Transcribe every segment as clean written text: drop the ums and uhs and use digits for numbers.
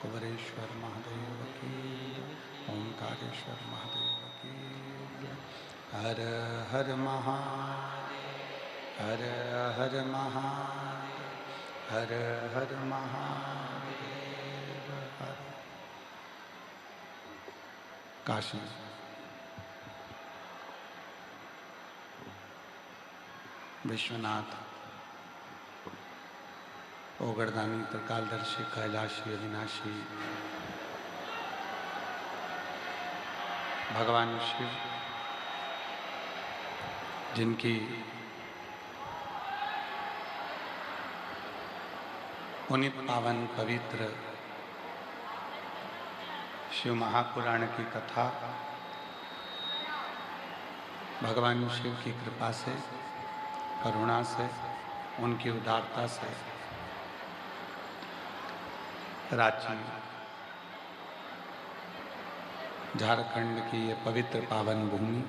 कुबरेश्वर महादेव की, ओंकारेश्वर महादेव की। हर हर महादेव, हर हर महादेव, हर हर महादेव। हर काशी विश्वनाथ ओगरदानी त्रिकालदर्शी कैलाशी अविनाशी भगवान शिव, जिनकी पुनित पावन पवित्र शिव महापुराण की कथा भगवान शिव की कृपा से, करुणा से, उनकी उदारता से रांची झारखंड की ये पवित्र पावन भूमि,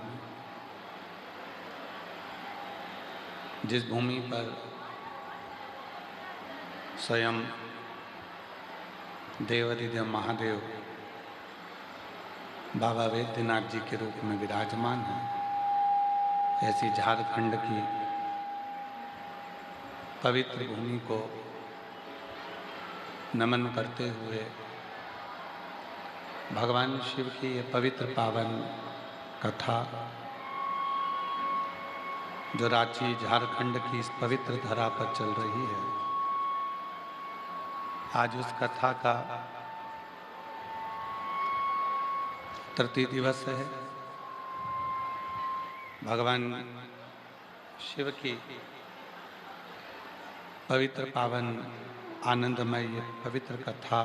जिस भूमि पर स्वयं देवाधिदेव महादेव बाबा वैद्यनाथ जी के रूप में विराजमान हैं, ऐसी झारखंड की पवित्र भूमि को नमन करते हुए भगवान शिव की ये पवित्र पावन कथा जो रांची झारखंड की इस पवित्र धरा पर चल रही है, आज उस कथा का तृतीय दिवस है। भगवान शिव की पवित्र पावन आनंदमय ये पवित्र कथा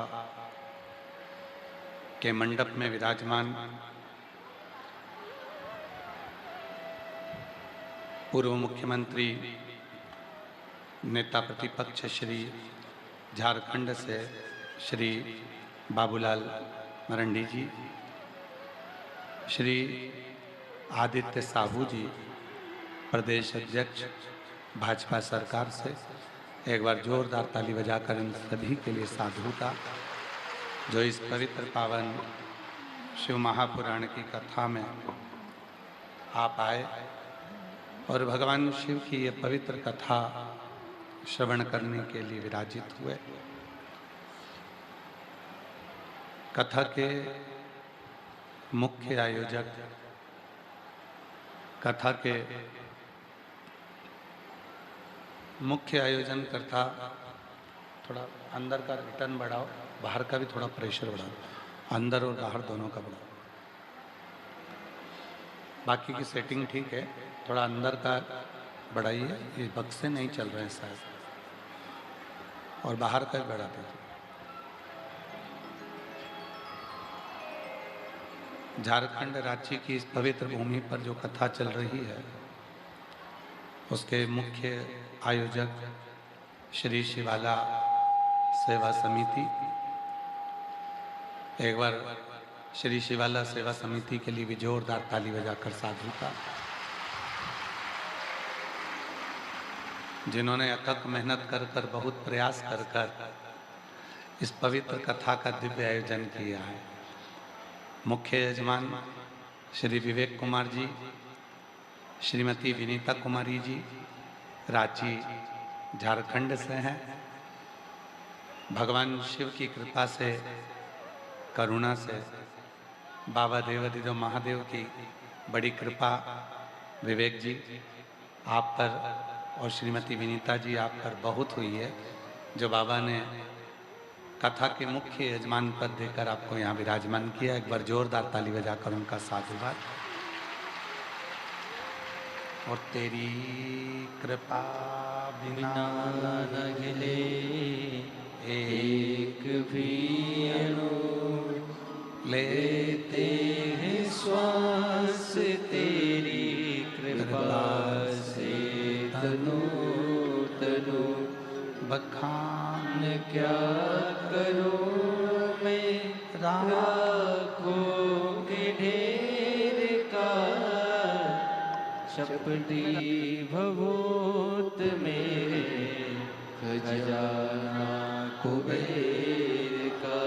के मंडप में विराजमान पूर्व मुख्यमंत्री नेता प्रतिपक्ष श्री झारखंड से श्री बाबूलाल मरंडी जी, श्री आदित्य साहू जी प्रदेश अध्यक्ष भाजपा सरकार से एक बार जोरदार ताली बजाकर इन सभी के लिए साधुता, जो इस पवित्र पावन शिव महापुराण की कथा में आप आए और भगवान शिव की ये पवित्र कथा श्रवण करने के लिए विराजित हुए। कथा के मुख्य आयोजक, कथा के मुख्य आयोजन करता, थोड़ा अंदर का रिटर्न बढ़ाओ, बाहर का भी थोड़ा प्रेशर बढ़ाओ, अंदर और बाहर दोनों का बढ़ाओ। बाकी की सेटिंग ठीक है, थोड़ा अंदर का बढ़ाइए, ये बक्से नहीं चल रहे हैं शायद, और बाहर का भी बढ़ा दीजिए। झारखंड रांची की इस पवित्र भूमि पर जो कथा चल रही है, उसके मुख्य आयोजक श्री शिवाला सेवा समिति, एक बार श्री शिवाला सेवा समिति के लिए भी जोरदार ताली बजाकर साधुता, जिन्होंने अथक मेहनत कर कर, बहुत प्रयास कर कर इस पवित्र कथा का दिव्य आयोजन किया है। मुख्य यजमान श्री विवेक कुमार जी, श्रीमती विनीता कुमारी जी रांची झारखंड से हैं। भगवान शिव की कृपा से, करुणा से, बाबा देवाधिदेव महादेव की बड़ी कृपा विवेक जी आप पर और श्रीमती विनीता जी आप पर बहुत हुई है, जो बाबा ने कथा के मुख्य यजमान पद देकर आपको यहाँ विराजमान किया। एक बार जोरदार ताली बजाकर उनका साधुवाद। और तेरी कृपा बिना न हिले एक भी अणु, लेते हैं श्वास तेरी कृपा से तनु तनु। बखान क्या करूं मैं राखों के ढेर का, शपटी भभूत मेरे खजाना कुबेर का।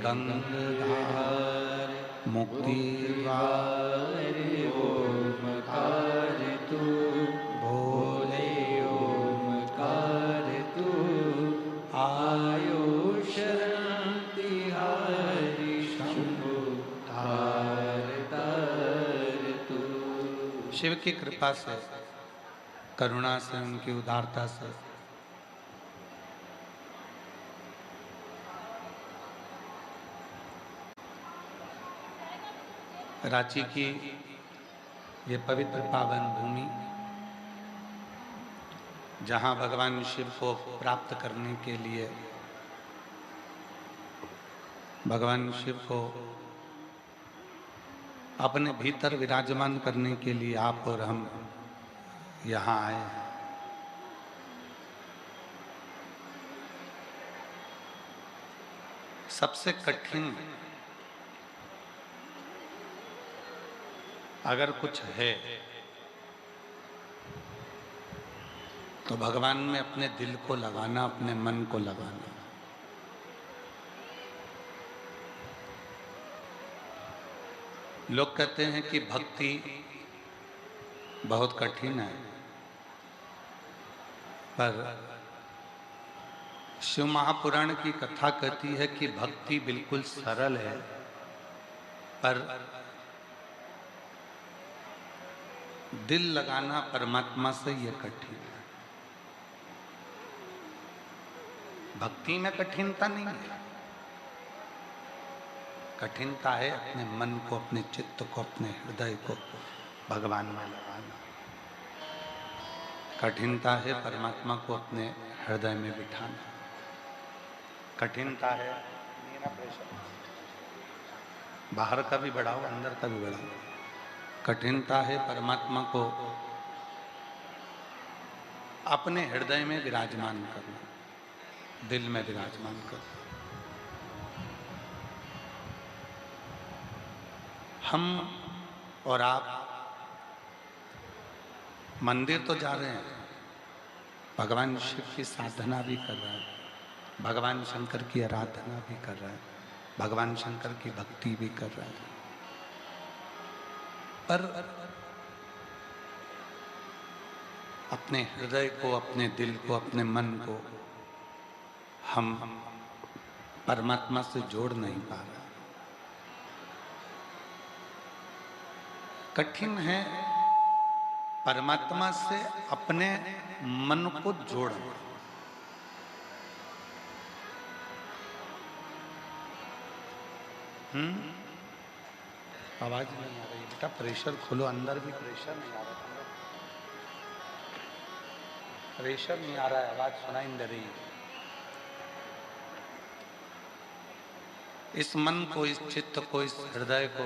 गंगाधार मुक्ति द्वार ओमकार तू भोले ओमकार तू आयो शरणि हरि शंभु तार तार तू। शिव की कृपा से, करुणा से, उनकी उदारता से रांची की ये पवित्र पावन भूमि, जहां भगवान शिव को प्राप्त करने के लिए, भगवान शिव को अपने भीतर विराजमान करने के लिए आप और हम यहाँ आए हैं। सबसे कठिन अगर कुछ है तो भगवान में अपने दिल को लगाना, अपने मन को लगाना। लोग कहते हैं कि भक्ति बहुत कठिन है, पर शिव महापुराण की कथा कहती है कि भक्ति बिल्कुल सरल है, पर दिल लगाना परमात्मा से यह कठिन है। भक्ति में कठिनता नहीं है, कठिनता है अपने मन को, अपने चित्त को, अपने हृदय को भगवान में लगाना। कठिनता है परमात्मा को अपने हृदय में बिठाना। कठिनता है बाहर का भी बढ़ाओ, अंदर का भी बढ़ाओ। कठिनता है परमात्मा को अपने हृदय में विराजमान करना, दिल में विराजमान करना। हम और आप मंदिर तो जा रहे हैं, भगवान शिव की साधना भी कर रहे हैं, भगवान शंकर की आराधना भी कर रहे हैं, भगवान शंकर की भक्ति भी कर रहे हैं, पर अपने हृदय को, अपने दिल को, अपने मन को हम परमात्मा से जोड़ नहीं पा रहे। कठिन है परमात्मा से अपने मन को जोड़ना। आवाज नहीं आ रही बेटा, प्रेशर खोलो, अंदर भी प्रेशर नहीं आ रहा, प्रेशर नहीं आ रहा है, आवाज सुनाई नहीं दे रही है। इस मन को, इस चित्त को, इस हृदय को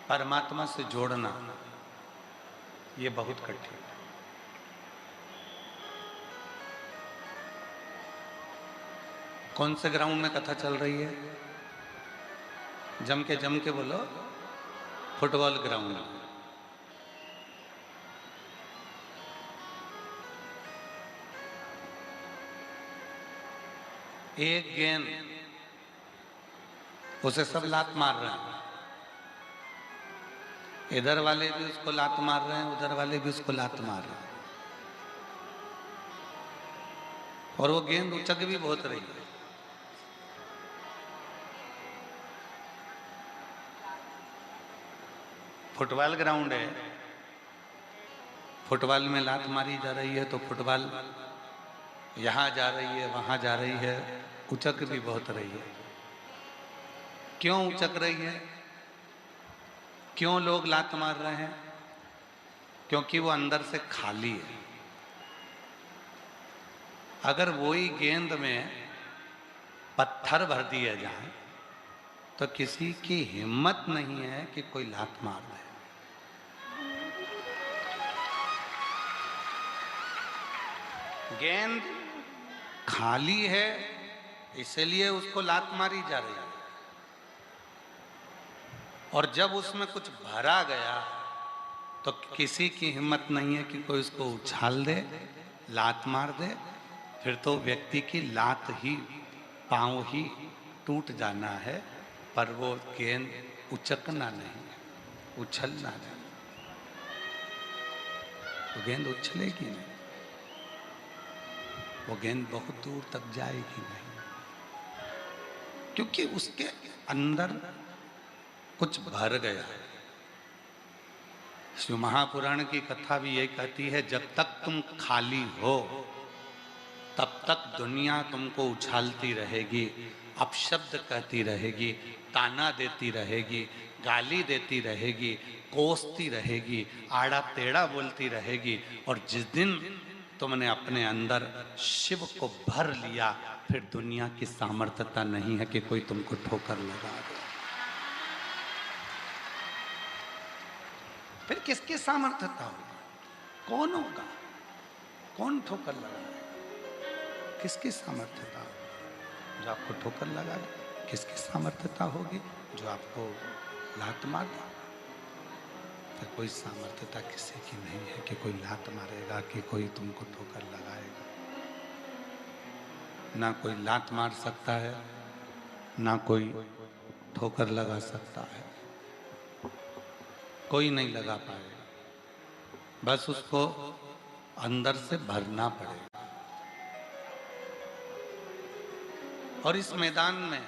परमात्मा से जोड़ना ये बहुत कठिन है। कौन से ग्राउंड में कथा चल रही है? जम के बोलो। Football ground. एक गेंद, उसे सब लात मार रहे हैं, इधर वाले भी उसको लात मार रहे हैं, उधर वाले भी उसको लात मार रहे हैं, और वो गेंद उचक भी बहुत रही है। फुटबॉल ग्राउंड है, फुटबॉल में लात मारी जा रही है, तो फुटबॉल यहाँ जा रही है, वहाँ जा रही है, उचक भी बहुत रही है। क्यों उचक रही है? क्यों लोग लात मार रहे हैं? क्योंकि वो अंदर से खाली है। अगर वही गेंद में पत्थर भर दिए जाए तो किसी की हिम्मत नहीं है कि कोई लात मार दे। गेंद खाली है, इसलिए उसको लात मारी जा रही है, और जब उसमें कुछ भरा गया तो किसी की हिम्मत नहीं है कि कोई उसको उछाल दे, लात मार दे, फिर तो व्यक्ति की लात ही पांव ही टूट जाना है, पर वो गेंद उचकना नहीं, उछलना नहीं। तो गेंद उछलेगी नहीं, वो गेंद बहुत दूर तक जाएगी नहीं, क्योंकि उसके अंदर कुछ भर गया है। शिव महापुराण की कथा भी यही कहती है, जब तक तुम खाली हो तब तक दुनिया तुमको उछालती रहेगी, अपशब्द कहती रहेगी, ताना देती रहेगी, गाली देती रहेगी, कोसती रहेगी, आड़ा टेढ़ा बोलती रहेगी। और जिस दिन तुमने अपने अंदर शिव को भर लिया, फिर दुनिया की सामर्थ्यता नहीं है कि कोई तुमको ठोकर लगा दे। फिर किसकी सामर्थ्यता होगी? कौन होगा? कौन ठोकर लगाएगा? किसकी सामर्थ्यता होगी? जो आपको ठोकर लगा दे। किसकी सामर्थ्यता होगी? जो आपको लात मार दे। फिर कोई सामर्थ्यता किसी की नहीं है कि कोई लात मारेगा, कि कोई तुमको ठोकर लगाएगा। ना कोई लात मार सकता है, ना कोई ठोकर लगा सकता है, कोई नहीं लगा पाएगा। बस उसको अंदर से भरना पड़ेगा। और इस मैदान में,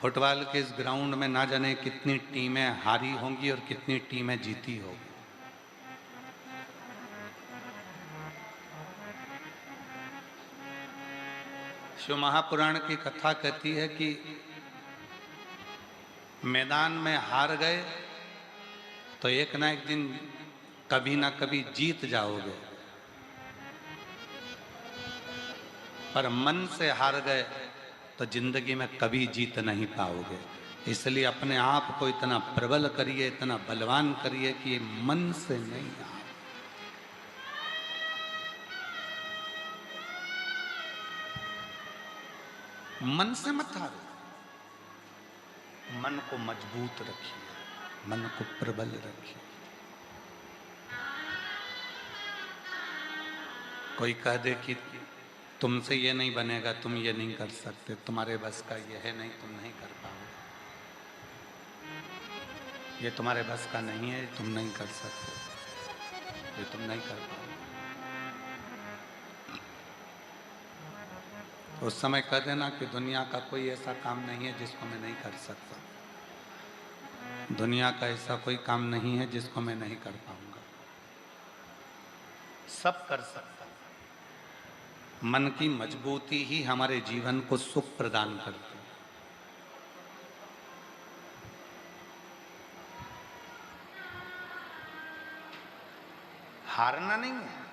फुटबॉल के इस ग्राउंड में, ना जाने कितनी टीमें हारी होंगी और कितनी टीमें जीती होंगी। शिव महापुराण की कथा कहती है कि मैदान में हार गए तो एक ना एक दिन कभी ना कभी जीत जाओगे, पर मन से हार गए तो जिंदगी में कभी जीत नहीं पाओगे। इसलिए अपने आप को इतना प्रबल करिए, इतना बलवान करिए कि ये मन से नहीं आ। मन से मत हारो, मन को मजबूत रखिए, मन को प्रबल रखिए। कोई कह दे कि तुमसे ये नहीं बनेगा, तुम ये नहीं कर सकते, तुम्हारे बस का ये है नहीं, तुम नहीं कर पाओगे, ये तुम्हारे बस का नहीं है, तुम नहीं कर सकते, ये तुम नहीं कर पाओगे। उस समय कह देना कि दुनिया का कोई ऐसा काम नहीं है जिसको मैं नहीं कर सकता, दुनिया का ऐसा कोई काम नहीं है जिसको मैं नहीं कर पाऊंगा, सब कर सकता। मन की मजबूती ही हमारे जीवन को सुख प्रदान करती है। हारना नहीं है।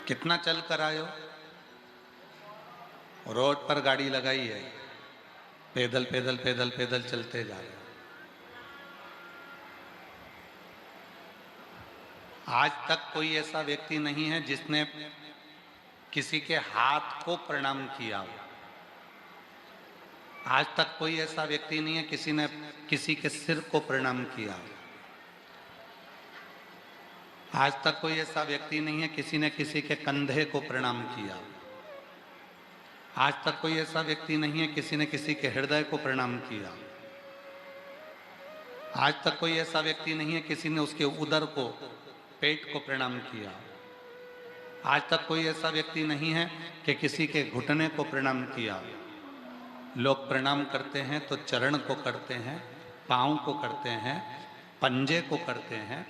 कितना चल कर आयो, रोड पर गाड़ी लगाई है, पैदल पैदल पैदल पैदल चलते जा रहे हो। आज तक कोई ऐसा व्यक्ति नहीं है जिसने किसी के हाथ को प्रणाम किया हो। आज तक कोई ऐसा व्यक्ति नहीं है किसी ने किसी के सिर को प्रणाम किया हो। आज तक कोई ऐसा व्यक्ति नहीं है किसी ने किसी के कंधे को प्रणाम किया हो। आज तक कोई ऐसा व्यक्ति नहीं है किसी ने किसी के हृदय को प्रणाम किया हो। आज तक कोई ऐसा व्यक्ति नहीं है किसी ने उसके उदर को, पेट को प्रणाम किया। आज तक कोई ऐसा व्यक्ति नहीं है कि किसी के घुटने को प्रणाम किया। लोग प्रणाम करते हैं तो चरण को करते हैं, पाँव को करते हैं, पंजे को करते हैं।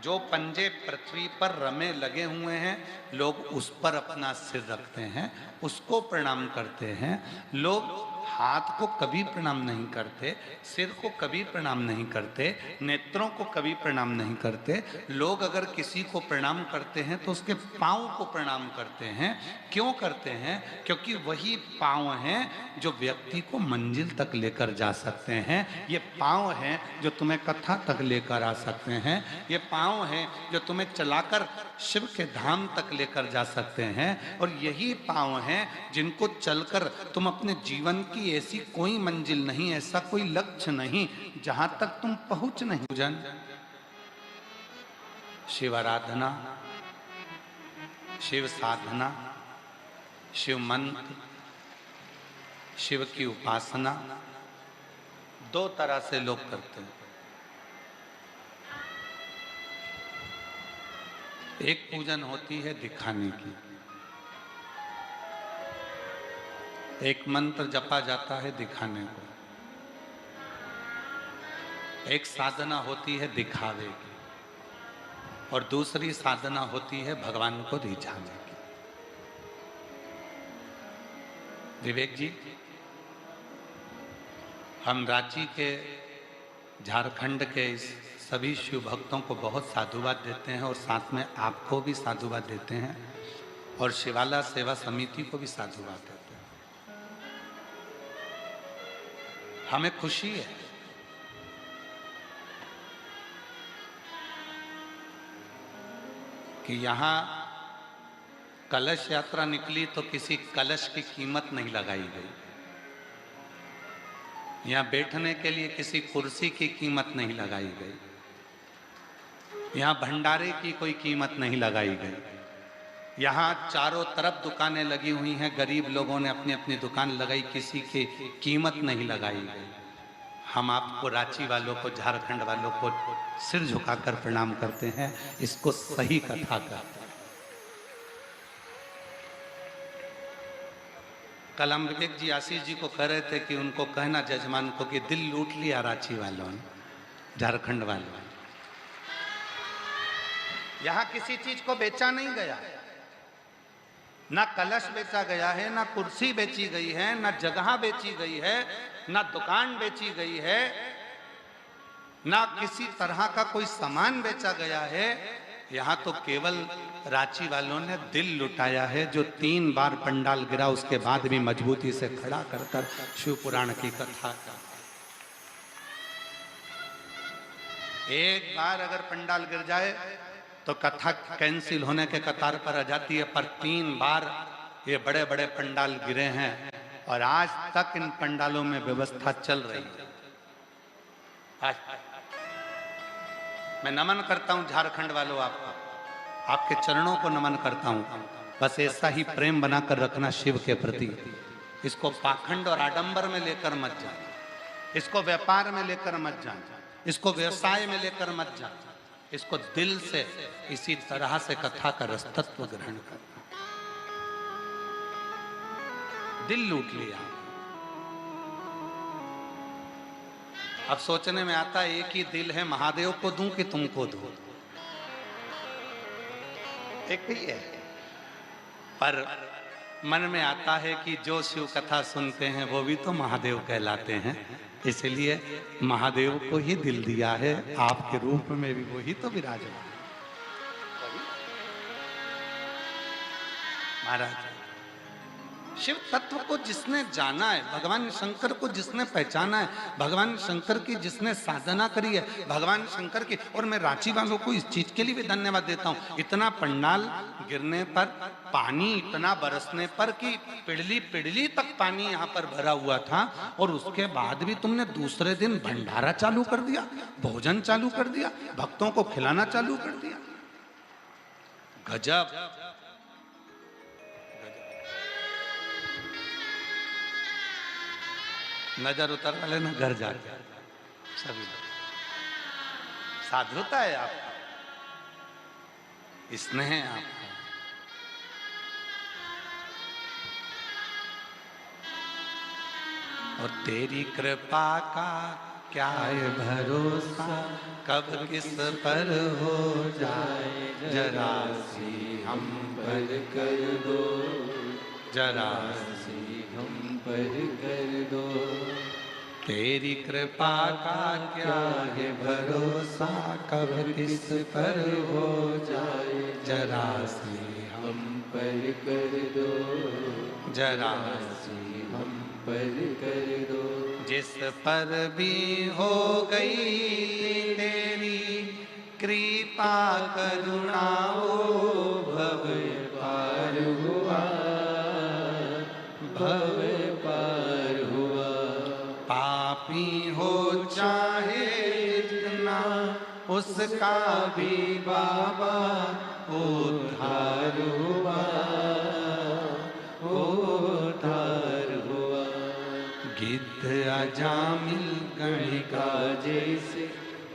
जो पंजे पृथ्वी पर रमे लगे हुए हैं, लोग उस पर अपना सिर रखते हैं, उसको प्रणाम करते हैं। लोग हाथ को कभी प्रणाम नहीं करते, सिर को कभी प्रणाम नहीं करते, नेत्रों को कभी प्रणाम नहीं करते। लोग अगर किसी को प्रणाम करते हैं तो उसके पाँव को प्रणाम करते हैं। क्यों करते हैं? क्योंकि वही पाँव हैं जो व्यक्ति को मंजिल तक लेकर जा सकते हैं। ये पाँव हैं जो तुम्हें कथा तक लेकर आ सकते हैं। ये पाँव हैं जो तुम्हें चलाकर शिव के धाम तक लेकर जा सकते हैं। और यही पाँव हैं जिनको चलकर तुम अपने जीवन की ऐसी कोई मंजिल नहीं, ऐसा कोई लक्ष्य नहीं जहां तक तुम पहुंच नहीं। पूजन, शिव आराधना, शिव साधना, शिव मंत्र, शिव की उपासना दो तरह से लोग करते हैं। एक पूजन होती है दिखाने की, एक मंत्र जपा जाता है दिखाने को, एक साधना होती है दिखावे की, और दूसरी साधना होती है भगवान को रिझाने की। विवेक जी, हम रांची के, झारखंड के इस सभी शिव भक्तों को बहुत साधुवाद देते हैं और साथ में आपको भी साधुवाद देते हैं और शिवाला सेवा समिति को भी साधुवाद देते हैं। हमें खुशी है कि यहाँ कलश यात्रा निकली तो किसी कलश की कीमत नहीं लगाई गई, यहाँ बैठने के लिए किसी कुर्सी की कीमत नहीं लगाई गई, यहाँ भंडारे की कोई कीमत नहीं लगाई गई। यहाँ चारों तरफ दुकानें लगी हुई हैं, गरीब लोगों ने अपनी अपनी दुकान लगाई, किसी की कीमत नहीं लगाई गई। हम आपको, रांची वालों को, झारखंड वालों को सिर झुकाकर प्रणाम करते हैं। इसको सही कथा कहते हैं। कल हम विवेक जी, आशीष जी को कह रहे थे कि उनको कहना जजमान को कि दिल लूट लिया रांची वालों ने, झारखंड वालों ने। यहां किसी चीज को बेचा नहीं गया, ना कलश बेचा गया है, ना कुर्सी बेची गई है, ना जगह बेची गई है, ना दुकान बेची गई है, ना किसी तरह का कोई सामान बेचा गया है। यहाँ तो केवल रांची वालों ने दिल लुटाया है, जो 3 बार पंडाल गिरा उसके बाद भी मजबूती से खड़ा कर शिव पुराण की कथा का। एक बार अगर पंडाल गिर जाए तो कथा कैंसिल होने के कतार पर आ जाती है, पर 3 बार ये बड़े बड़े पंडाल गिरे हैं और आज तक इन पंडालों में व्यवस्था चल रही है। आज मैं नमन करता हूं झारखंड वालों, आपको, आपके चरणों को नमन करता हूं। बस ऐसा ही प्रेम बनाकर रखना शिव के प्रति। इसको पाखंड और आडंबर में लेकर मत जाना, इसको व्यापार में लेकर मत जाना, इसको व्यवसाय में लेकर मत जाना। इसको दिल से इसी तरह से कथा का रसतत्व ग्रहण करना। दिल लूट लिया। अब सोचने में आता है एक ही दिल है, महादेव को दूं कि तुमको दूं? एक ही है। पर मन में आता है कि जो शिव कथा सुनते हैं वो भी तो महादेव कहलाते हैं, इसलिए महादेव को ही दिल दिया है। आपके रूप में भी वही तो विराजमान महाराज। शिव तत्व को जिसने जाना है, भगवान शंकर को जिसने पहचाना है, भगवान शंकर की जिसने साधना करी है, भगवान शंकर की। और मैं रांची वालों को इस चीज के लिए भी धन्यवाद देता हूँ। इतना पंडाल गिरने पर, पानी इतना बरसने पर कि पिड़ली पिड़ली तक पानी यहाँ पर भरा हुआ था, और उसके बाद भी तुमने दूसरे दिन भंडारा चालू कर दिया, भोजन चालू कर दिया, भक्तों को खिलाना चालू कर दिया। गजब। नजर उतर वाले ना घर जाके सभी साधुता है आपका, स्नेह है आपका। और तेरी कृपा का क्या है भरोसा, कब किस पर हो जाए, जरा सी हम पर कर दो, जरा सी हम पर कर दो। तेरी कृपा का क्या है भरोसा, कब किस पर हो जाए, जरा सी हम पर कर दो, जरा सी हम पर कर दो। जिस पर भी हो गई तेरी कृपा करुणा, वो भव पार हुआ, भव पार हुआ। पापी हो चाहे जितना, उसका भी बाबा उद्धार हुआ, अजामिल गणिका जैसे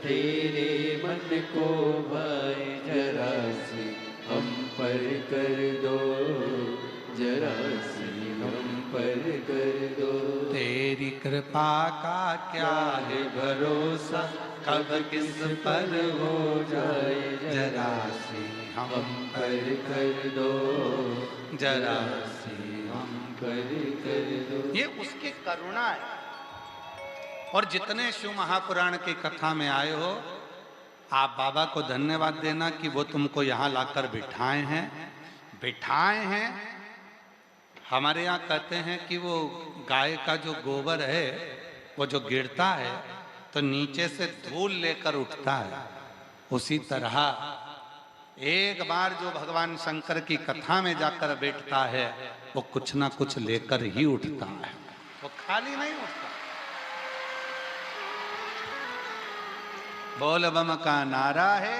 तेरे मन को भाए जरा सी हम पर कर दो, जरा सी हम पर कर दो। तेरी कृपा का क्या है भरोसा, कब किस पर हो जाए जरा सी हम पर कर दो, जरा सी हम पर कर दो। ये उसकी करुणा है। और जितने शिव महापुराण की कथा में आए हो, आप बाबा को धन्यवाद देना कि वो तुमको यहाँ लाकर बिठाए हैं। हमारे यहाँ कहते हैं कि वो गाय का जो गोबर है वो जो गिरता है तो नीचे से धूल लेकर उठता है, उसी तरह एक बार जो भगवान शंकर की कथा में जाकर बैठता है वो कुछ ना कुछ लेकर ही उठता है, वो खाली नहीं उठता। बोल बम का नारा है,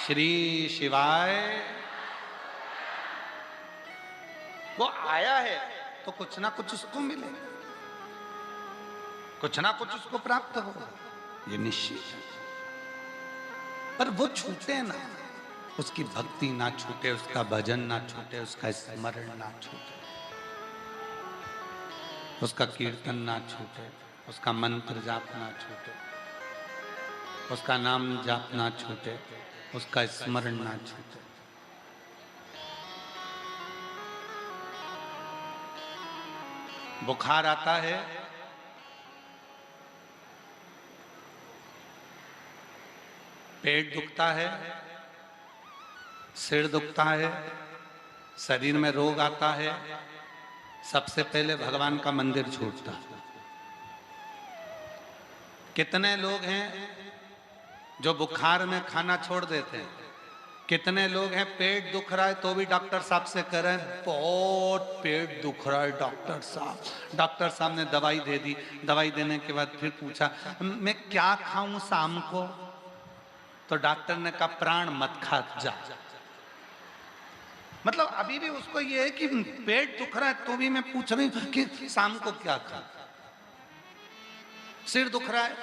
श्री शिवाय। वो आया है तो कुछ ना कुछ उसको मिले, कुछ ना कुछ उसको प्राप्त होगा, ये निश्चित है। पर वो छूटे ना, उसकी भक्ति ना छूटे, उसका भजन ना छूटे, उसका स्मरण ना छूटे, उसका कीर्तन ना छूटे, उसका मंत्र जाप ना छूटे, उसका नाम जाप ना छूटे, उसका स्मरण ना छूटे। बुखार आता है, पेट दुखता है, सिर दुखता है, शरीर में रोग आता है, सबसे पहले भगवान का मंदिर छूटता है। कितने लोग हैं जो बुखार में खाना छोड़ देते हैं, कितने लोग हैं पेट दुख रहा है तो भी डॉक्टर साहब से कह रहे हैं बहुत पेट दुख रहा है डॉक्टर साहब। डॉक्टर साहब ने दवाई दे दी, दवाई देने के बाद फिर पूछा मैं क्या खाऊं शाम को, तो डॉक्टर ने कहा प्राण मत खा जा। मतलब अभी भी उसको ये है कि पेट दुख रहा है तो भी मैं पूछ रही हूं कि शाम को क्या खा। सिर दुख रहा है,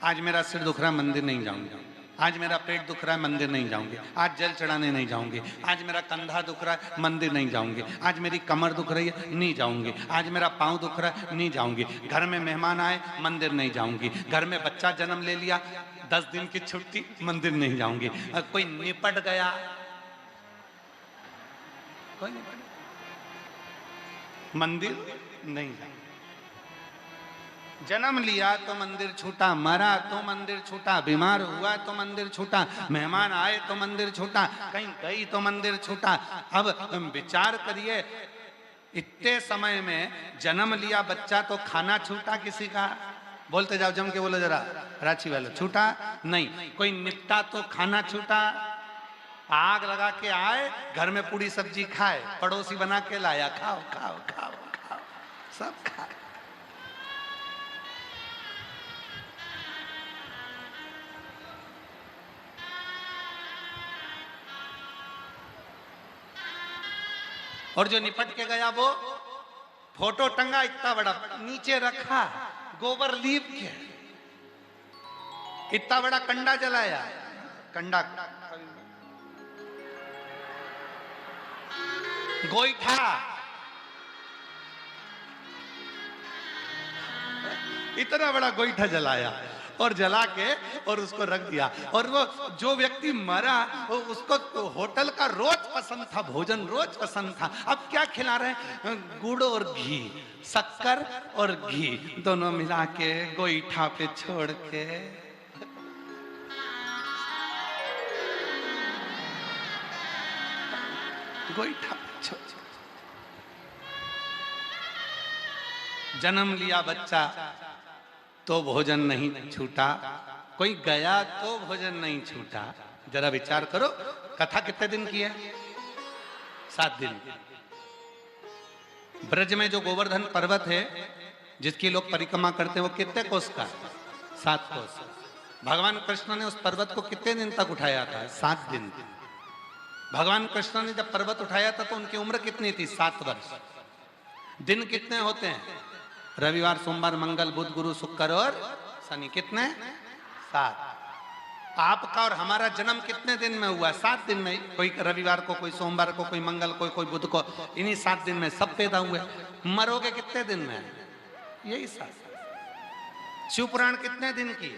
आज मेरा सिर दुख रहा है मंदिर नहीं जाऊंगा, आज मेरा पेट दुख रहा है मंदिर नहीं जाऊंगी, आज जल चढ़ाने नहीं जाऊंगी, आज मेरा कंधा दुख रहा है मंदिर नहीं जाऊंगी, आज मेरी कमर दुख रही है नहीं जाऊंगी, आज मेरा पांव दुख रहा है नहीं जाऊंगी, घर में मेहमान आए मंदिर नहीं जाऊंगी, घर में बच्चा जन्म ले लिया 10 दिन की छुट्टी मंदिर नहीं जाऊंगी, कोई निपट गया, कोई निपट मंदिर नहीं जाऊंगी, जन्म लिया तो मंदिर छूटा, मरा तो मंदिर छूटा, बीमार हुआ तो मंदिर छूटा, मेहमान आए तो मंदिर छूटा, कहीं गई तो मंदिर छूटा। अब विचार करिए इतने समय में जन्म लिया बच्चा तो खाना छूटा किसी का, बोलते जाओ जम के बोलो जरा रांची वाले, छूटा नहीं, कोई निपटा तो खाना छूटा, आग लगा के आए घर में पूरी सब्जी खाए, पड़ोसी बना के लाया खाओ खाओ खाओ खाओ, सब खाए। और जो निपट के गया वो फोटो टंगा इतना बड़ा नीचे रखा, गोबर लीप के इतना बड़ा कंडा जलाया, कंडा गोईठा इतना बड़ा गोईठा जलाया और जला के और उसको रख दिया। और वो जो व्यक्ति मरा उसको तो होटल का रोज पसंद था, भोजन रोज पसंद था, अब क्या खिला रहे हैं, गुड़ और घी, शक्कर और घी दोनों मिला के गोईठा पे छोड़ के गोईठा पे छोड़। जन्म लिया बच्चा तो भोजन नहीं छूटा, कोई गया तो भोजन नहीं छूटा। जरा विचार करो, कथा कितने दिन की है? 7 दिन। ब्रज में जो गोवर्धन पर्वत है जिसकी लोग परिक्रमा करते हैं वो कितने कोस का? 7 कोस। भगवान कृष्ण ने उस पर्वत को कितने दिन तक उठाया था? 7 दिन। भगवान कृष्ण ने जब पर्वत उठाया था तो उनकी उम्र कितनी थी? 7 वर्ष। दिन कितने होते हैं? रविवार, सोमवार, मंगल, बुध, गुरु, शुक्र और शनि। कितने? 7। आपका और हमारा जन्म कितने दिन में हुआ? 7 दिन में। कोई रविवार को, कोई सोमवार को, कोई मंगल को, कोई बुध को, इन्हीं 7 दिन में सब पैदा हुए। मरोगे कितने दिन में? यही 7। शिव पुराण कितने दिन की?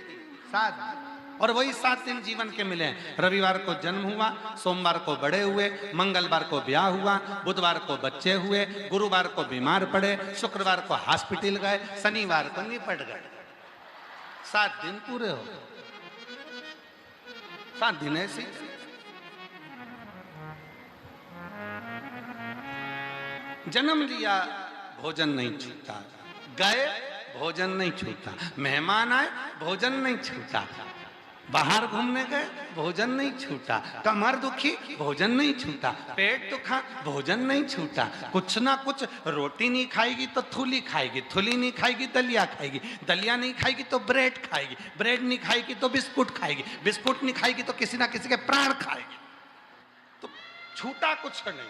7। और वही 7 दिन जीवन के मिले हैं। रविवार को जन्म हुआ, सोमवार को बड़े हुए, मंगलवार को ब्याह हुआ, बुधवार को बच्चे हुए, गुरुवार को बीमार पड़े, शुक्रवार को हॉस्पिटल गए, शनिवार को निपट गए। 7 दिन पूरे हो। 7 दिन ऐसी। जन्म लिया, भोजन नहीं छूटा, गए भोजन नहीं छूटा, मेहमान आए भोजन नहीं छूटा, बाहर घूमने गए भोजन नहीं छूटा, कमर दुखी भोजन नहीं छूटा, पेट दुखा भोजन नहीं छूटा, कुछ ना कुछ, रोटी नहीं खाएगी तो थूली खाएगी, थूली नहीं खाएगी दलिया खाएगी, दलिया नहीं खाएगी तो ब्रेड खाएगी, ब्रेड नहीं खाएगी तो बिस्कुट खाएगी, बिस्कुट नहीं खाएगी तो किसी ना किसी के प्राण खाएगी। तो छूटा कुछ नहीं,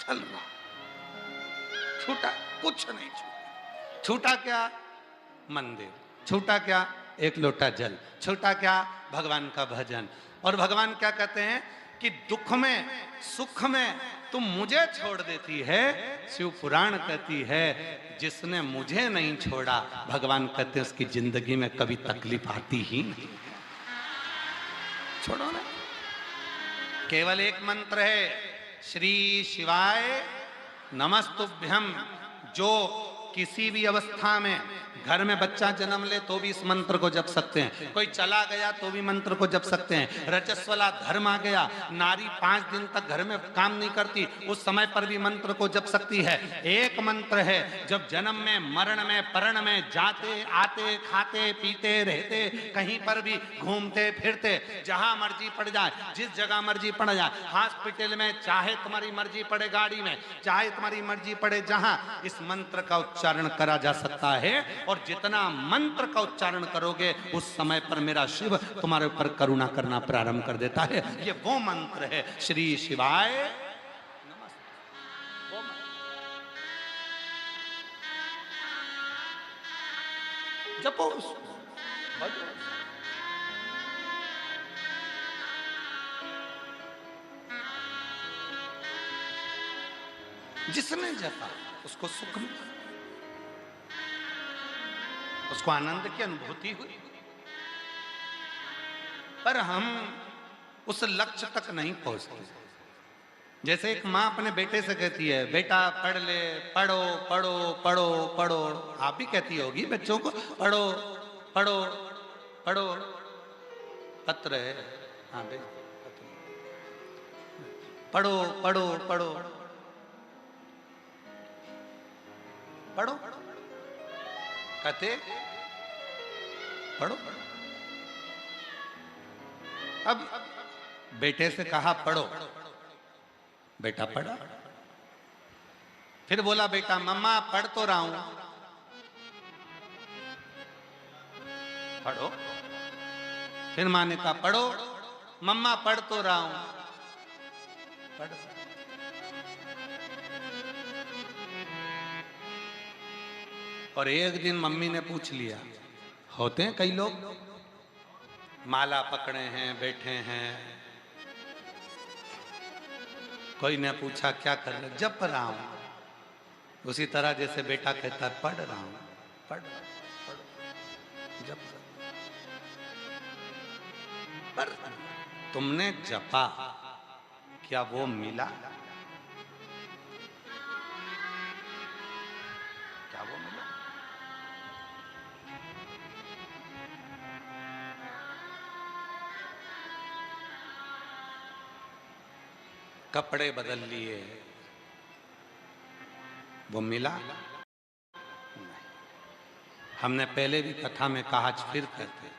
चल रहा, छूटा कुछ नहीं छूटा। छूटा क्या? मंदिर। छूटा क्या? एक लोटा जल। छूटा क्या? भगवान का भजन। और भगवान क्या कहते हैं कि दुख में, सुख में तुम मुझे छोड़ देती है। शिव पुराण कहती है जिसने मुझे नहीं छोड़ा, भगवान कहते हैं उसकी जिंदगी में कभी तकलीफ आती ही नहीं। छोड़ो ना। केवल एक मंत्र है, श्री शिवाय नमस्तुभ्यम। जो किसी भी अवस्था में, घर में बच्चा जन्म ले तो भी इस मंत्र को जप सकते हैं, कोई चला गया तो भी मंत्र को जप सकते हैं, रजस्वला धर्म आ गया, नारी 5 दिन तक घर में काम नहीं करती, उस समय पर भी मंत्र को जप सकती है। एक मंत्र है, जब जन्म में, मरण में, परण में, जाते आते, खाते पीते रहते, कहीं पर भी घूमते फिरते, जहां मर्जी पड़ जाए, जिस जगह मर्जी पड़ जाए, हॉस्पिटल में, चाहे तुम्हारी मर्जी पड़े गाड़ी में, चाहे तुम्हारी मर्जी पड़े जहां, इस मंत्र का उच्चारण करा जा सकता है। और जितना मंत्र का उच्चारण करोगे उस समय पर मेरा शिव तुम्हारे ऊपर करुणा करना प्रारंभ कर देता है। ये वो मंत्र है, श्री शिवाय नमस्ते। जपो, जिसने जपा उसको सुख मिला, उसको आनंद की अनुभूति हुई। पर हम उस लक्ष्य तक नहीं पहुंचते। जैसे एक माँ अपने बेटे से कहती है, बेटा पढ़ ले, पढ़ो पढ़ो पढ़ो पढ़ो। आप भी कहती होगी बच्चों को, पढ़ो पढ़ो पढ़ो। पत्र है, हाँ बे, पढ़ो पढ़ो पढ़ो पढ़ो, कहते पढ़ो। अब बेटे से कहा पढ़ो, बेटा पढ़ा। फिर बोला बेटा, मम्मा पढ़ तो रहा हूं। पढ़ो। फिर माँ ने कहा पढ़ो, मम्मा पढ़ तो रहा हूं। पढ़। और एक दिन मम्मी ने पूछ लिया, होते हैं कई लोग माला पकड़े हैं, बैठे हैं, कोई ने पूछा क्या कर रहे? जप रहा हूं। उसी तरह जैसे बेटा कहता है पढ़ रहा हूं, पढ़ जप। पर तुमने जपा, क्या वो मिला? क्या वो मिला? कपड़े बदल लिए, वो मिला? नहीं। हमने पहले भी कथा में कहा, फिर कहते,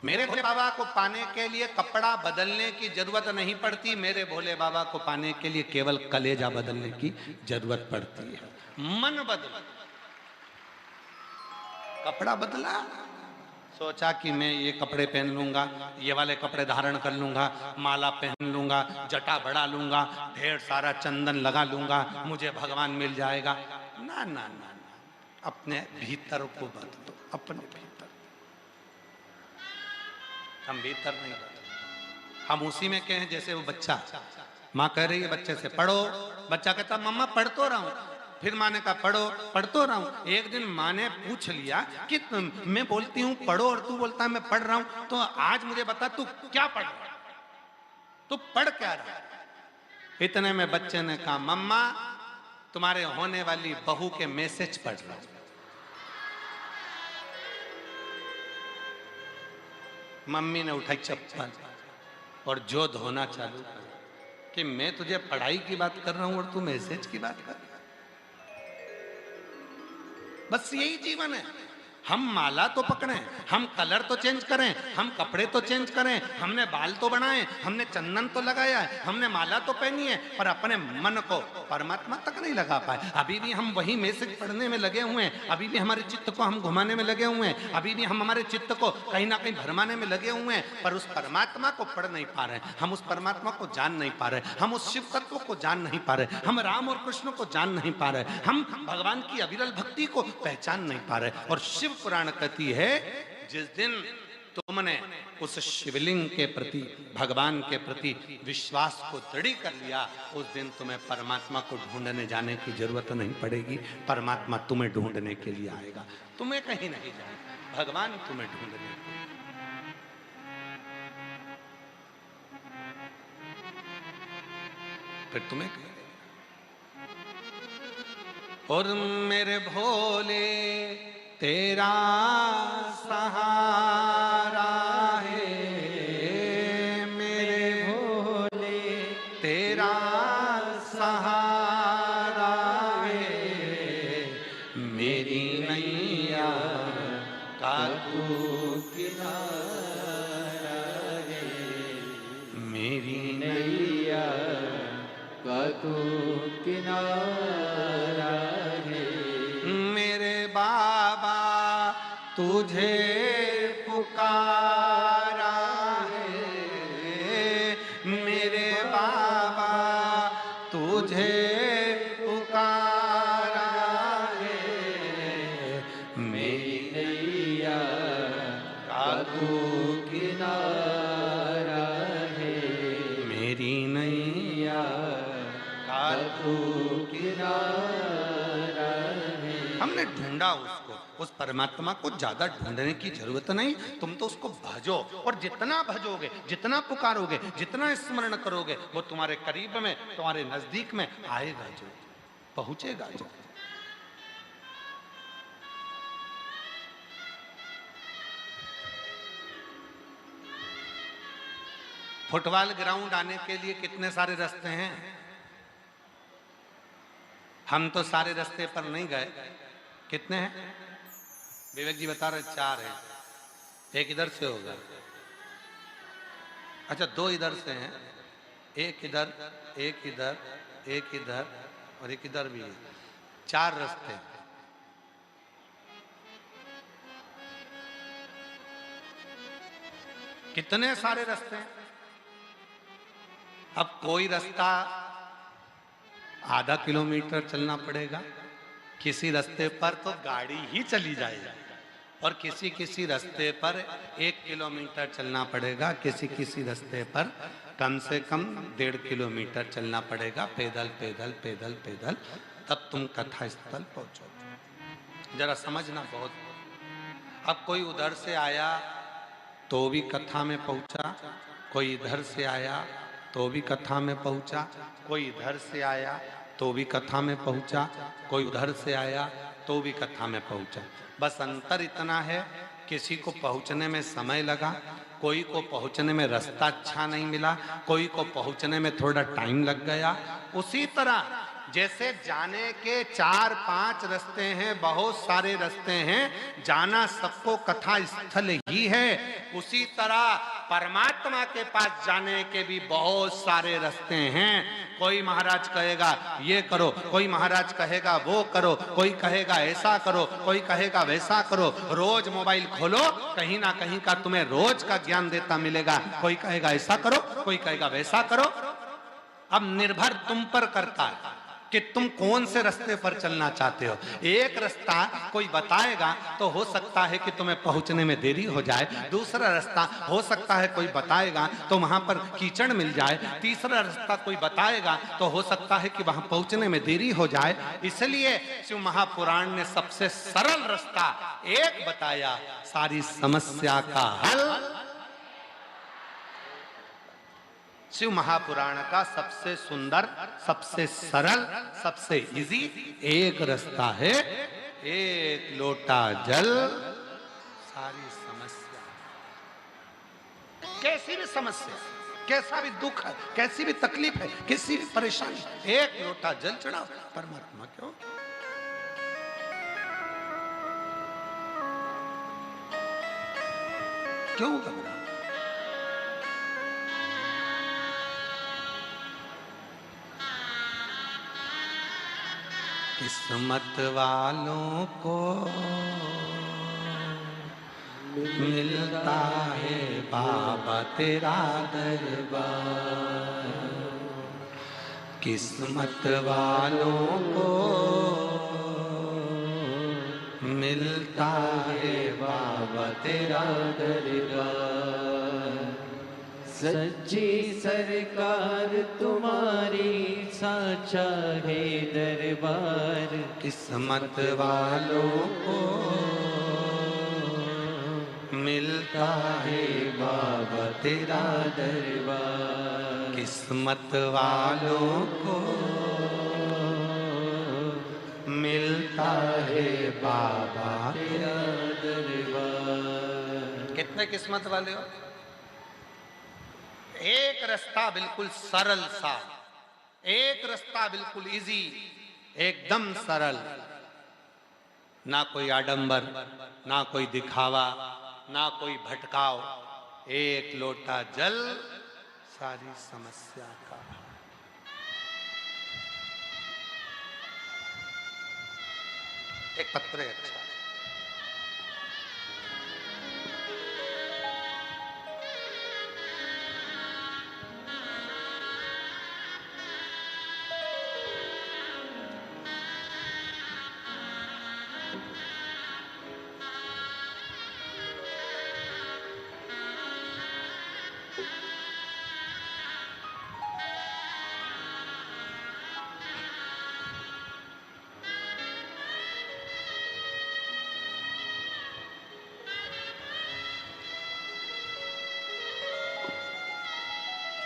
मेरे भोले बाबा को पाने के लिए कपड़ा बदलने की जरूरत नहीं पड़ती, मेरे भोले बाबा को पाने के लिए केवल कलेजा बदलने की जरूरत पड़ती है। मन बदला, कपड़ा बदला, सोचा कि मैं ये कपड़े पहन लूंगा, ये वाले कपड़े धारण कर लूंगा, माला पहन लूंगा, जटा बढ़ा लूंगा, ढेर सारा चंदन लगा लूंगा, मुझे भगवान मिल जाएगा। ना ना ना ना, अपने भीतर को बदलो, अपने भीतर। हम भीतर नहीं बदलो, हम उसी में कहें जैसे वो बच्चा, माँ कह रही है बच्चे से पढ़ो, बच्चा कहता मम्मा पढ़ तो रहा हूं, फिर माँ ने कहा पढ़ो, पढ़ तो रहा हूं। एक दिन माँ ने पूछ लिया कि मैं बोलती हूँ पढ़ो और तू बोलता है मैं पढ़ रहा हूं, तो आज मुझे बता तू क्या पढ़ रहा है, तू पढ़ क्या रहा है? इतने में बच्चे ने कहा मम्मा तुम्हारे होने वाली बहू के मैसेज पढ़ रहा हूं। मम्मी ने उठाई चप्पल और जो धोना चालू कर कि मैं तुझे पढ़ाई की बात कर रहा हूं और तू मैसेज की बात कर रहा है। बस यही जीवन है। हम माला तो पकड़ें, हम कलर तो चेंज करें, हम कपड़े तो चेंज करें, हमने बाल तो बनाए, हमने चंदन तो लगाया है, हमने माला तो पहनी है, पर अपने मन को परमात्मा तक नहीं लगा पाए। अभी भी हम वही मैसेज पढ़ने में लगे हुए हैं, अभी भी हमारे चित्त को हम घुमाने में लगे हुए हैं, अभी भी हम हमारे चित्त को कहीं ना कहीं भरमाने में लगे हुए हैं, पर उस परमात्मा को पढ़ नहीं पा रहे, हम उस परमात्मा को जान नहीं पा रहे, हम उस शिव तत्व को जान नहीं पा रहे, हम राम और कृष्ण को जान नहीं पा रहे, हम भगवान की अविरल भक्ति को पहचान नहीं पा रहे। और शिव पुराण कहती है जिस दिन तुमने उस शिवलिंग के प्रति, भगवान के प्रति विश्वास को दृढ़ कर लिया, उस दिन तुम्हें परमात्मा को ढूंढने जाने की जरूरत नहीं पड़ेगी, परमात्मा तुम्हें ढूंढने के लिए आएगा, तुम्हें कहीं नहीं जाएगा, भगवान तुम्हें ढूंढने के लिए। फिर तुम्हें और मेरे भोले तेरा सहारा है, मेरे भोले तेरा सहारा है, मेरी नैया का तू किनारा है, मेरी नैया का तू किनारा है। मेरे बाबा तुझे पुकारा है, मेरे बाबा तुझे पुकारा है, मेरी नैया का तू किनारा है, मेरी नैया का तू किनारा है। हमने ढूंढा उसको, उस परमात्मा को ज्यादा ढूंढने की जरूरत नहीं, तुम तो उसको भजो, और जितना भजोगे, जितना पुकारोगे, जितना स्मरण करोगे, वो तुम्हारे करीब में, तुम्हारे नजदीक में आएगा, जो पहुंचेगा जो। फुटबॉल ग्राउंड आने के लिए कितने सारे रास्ते हैं, हम तो सारे रास्ते पर नहीं गए। कितने हैं विवेक जी बता रहे? 4 हैं, एक इधर से होगा, अच्छा 2 इधर से हैं, एक इधर, एक इधर, एक इधर और एक इधर भी है, 4 रास्ते। कितने सारे रास्ते हैं। अब कोई रास्ता आधा किलोमीटर चलना पड़ेगा, किसी रास्ते पर तो गाड़ी ही चली जाएगी, और किसी किसी रास्ते पर 1 किलोमीटर चलना पड़ेगा, किसी किसी रास्ते पर कम से कम 1.5 किलोमीटर चलना पड़ेगा, पैदल पैदल पैदल पैदल, तब तुम कथा स्थल पहुंचो। जरा समझना बहुत। अब कोई उधर से आया तो भी कथा में पहुंचा, कोई इधर से आया तो भी कथा में पहुंचा, कोई इधर से आया तो भी कथा में पहुंचा, कोई उधर से आया तो भी कथा में पहुंचा। बस अंतर इतना है, किसी को पहुंचने में समय लगा, कोई को पहुंचने में रास्ता अच्छा नहीं मिला, कोई को पहुंचने में थोड़ा टाइम लग गया। उसी तरह जैसे जाने के 4-5 रास्ते हैं, बहुत सारे रास्ते हैं, जाना सबको कथा स्थल ही है, उसी तरह परमात्मा के पास जाने के भी बहुत सारे रास्ते हैं। कोई महाराज कहेगा ये करो, कोई महाराज कहेगा वो करो, कोई कहेगा ऐसा करो, कोई कहेगा वैसा करो। रोज मोबाइल खोलो, कहीं ना कहीं का तुम्हें रोज का ज्ञान देता मिलेगा। कोई कहेगा ऐसा करो, कोई कहेगा वैसा करो। अब निर्भर तुम पर करता है कि तुम कौन से रास्ते पर चलना चाहते हो। एक रास्ता कोई बताएगा तो हो सकता है कि तुम्हें पहुंचने में देरी हो जाए, दूसरा रास्ता हो सकता है कोई बताएगा तो वहां पर कीचड़ मिल जाए, तीसरा रास्ता कोई बताएगा तो हो सकता है कि वहां पहुंचने में देरी हो जाए। इसलिए शिव महापुराण ने सबसे सरल रास्ता एक बताया, सारी समस्या का हल। शिव महापुराण का सबसे सुंदर, सबसे सरल, सबसे इजी एक रास्ता है, एक लोटा जल सारी समस्या। कैसी भी समस्या, कैसा भी दुख है, कैसी भी तकलीफ है, किसी भी परेशानी, एक लोटा जल चढ़ाओ, परमात्मा क्यों क्यों घबरा। किस्मत वालों को मिलता है बाबा तेरा दरबार, किस्मत वालों को मिलता है बाबा तेरा दरबार। सच्ची सरकार तुम्हारी साचा है दरबार। किस्मत वालों को मिलता है बाबा तेरा दरबार। किस्मत वालों को मिलता है बाबा तेरा दरबार। कितने किस्मत वाले हो। एक रास्ता बिल्कुल सरल सा, एक रास्ता बिल्कुल इजी, एकदम सरल, ना कोई आडंबर, ना कोई दिखावा, ना कोई भटकाव, एक लोटा जल सारी समस्या का। एक पत्र है अच्छा,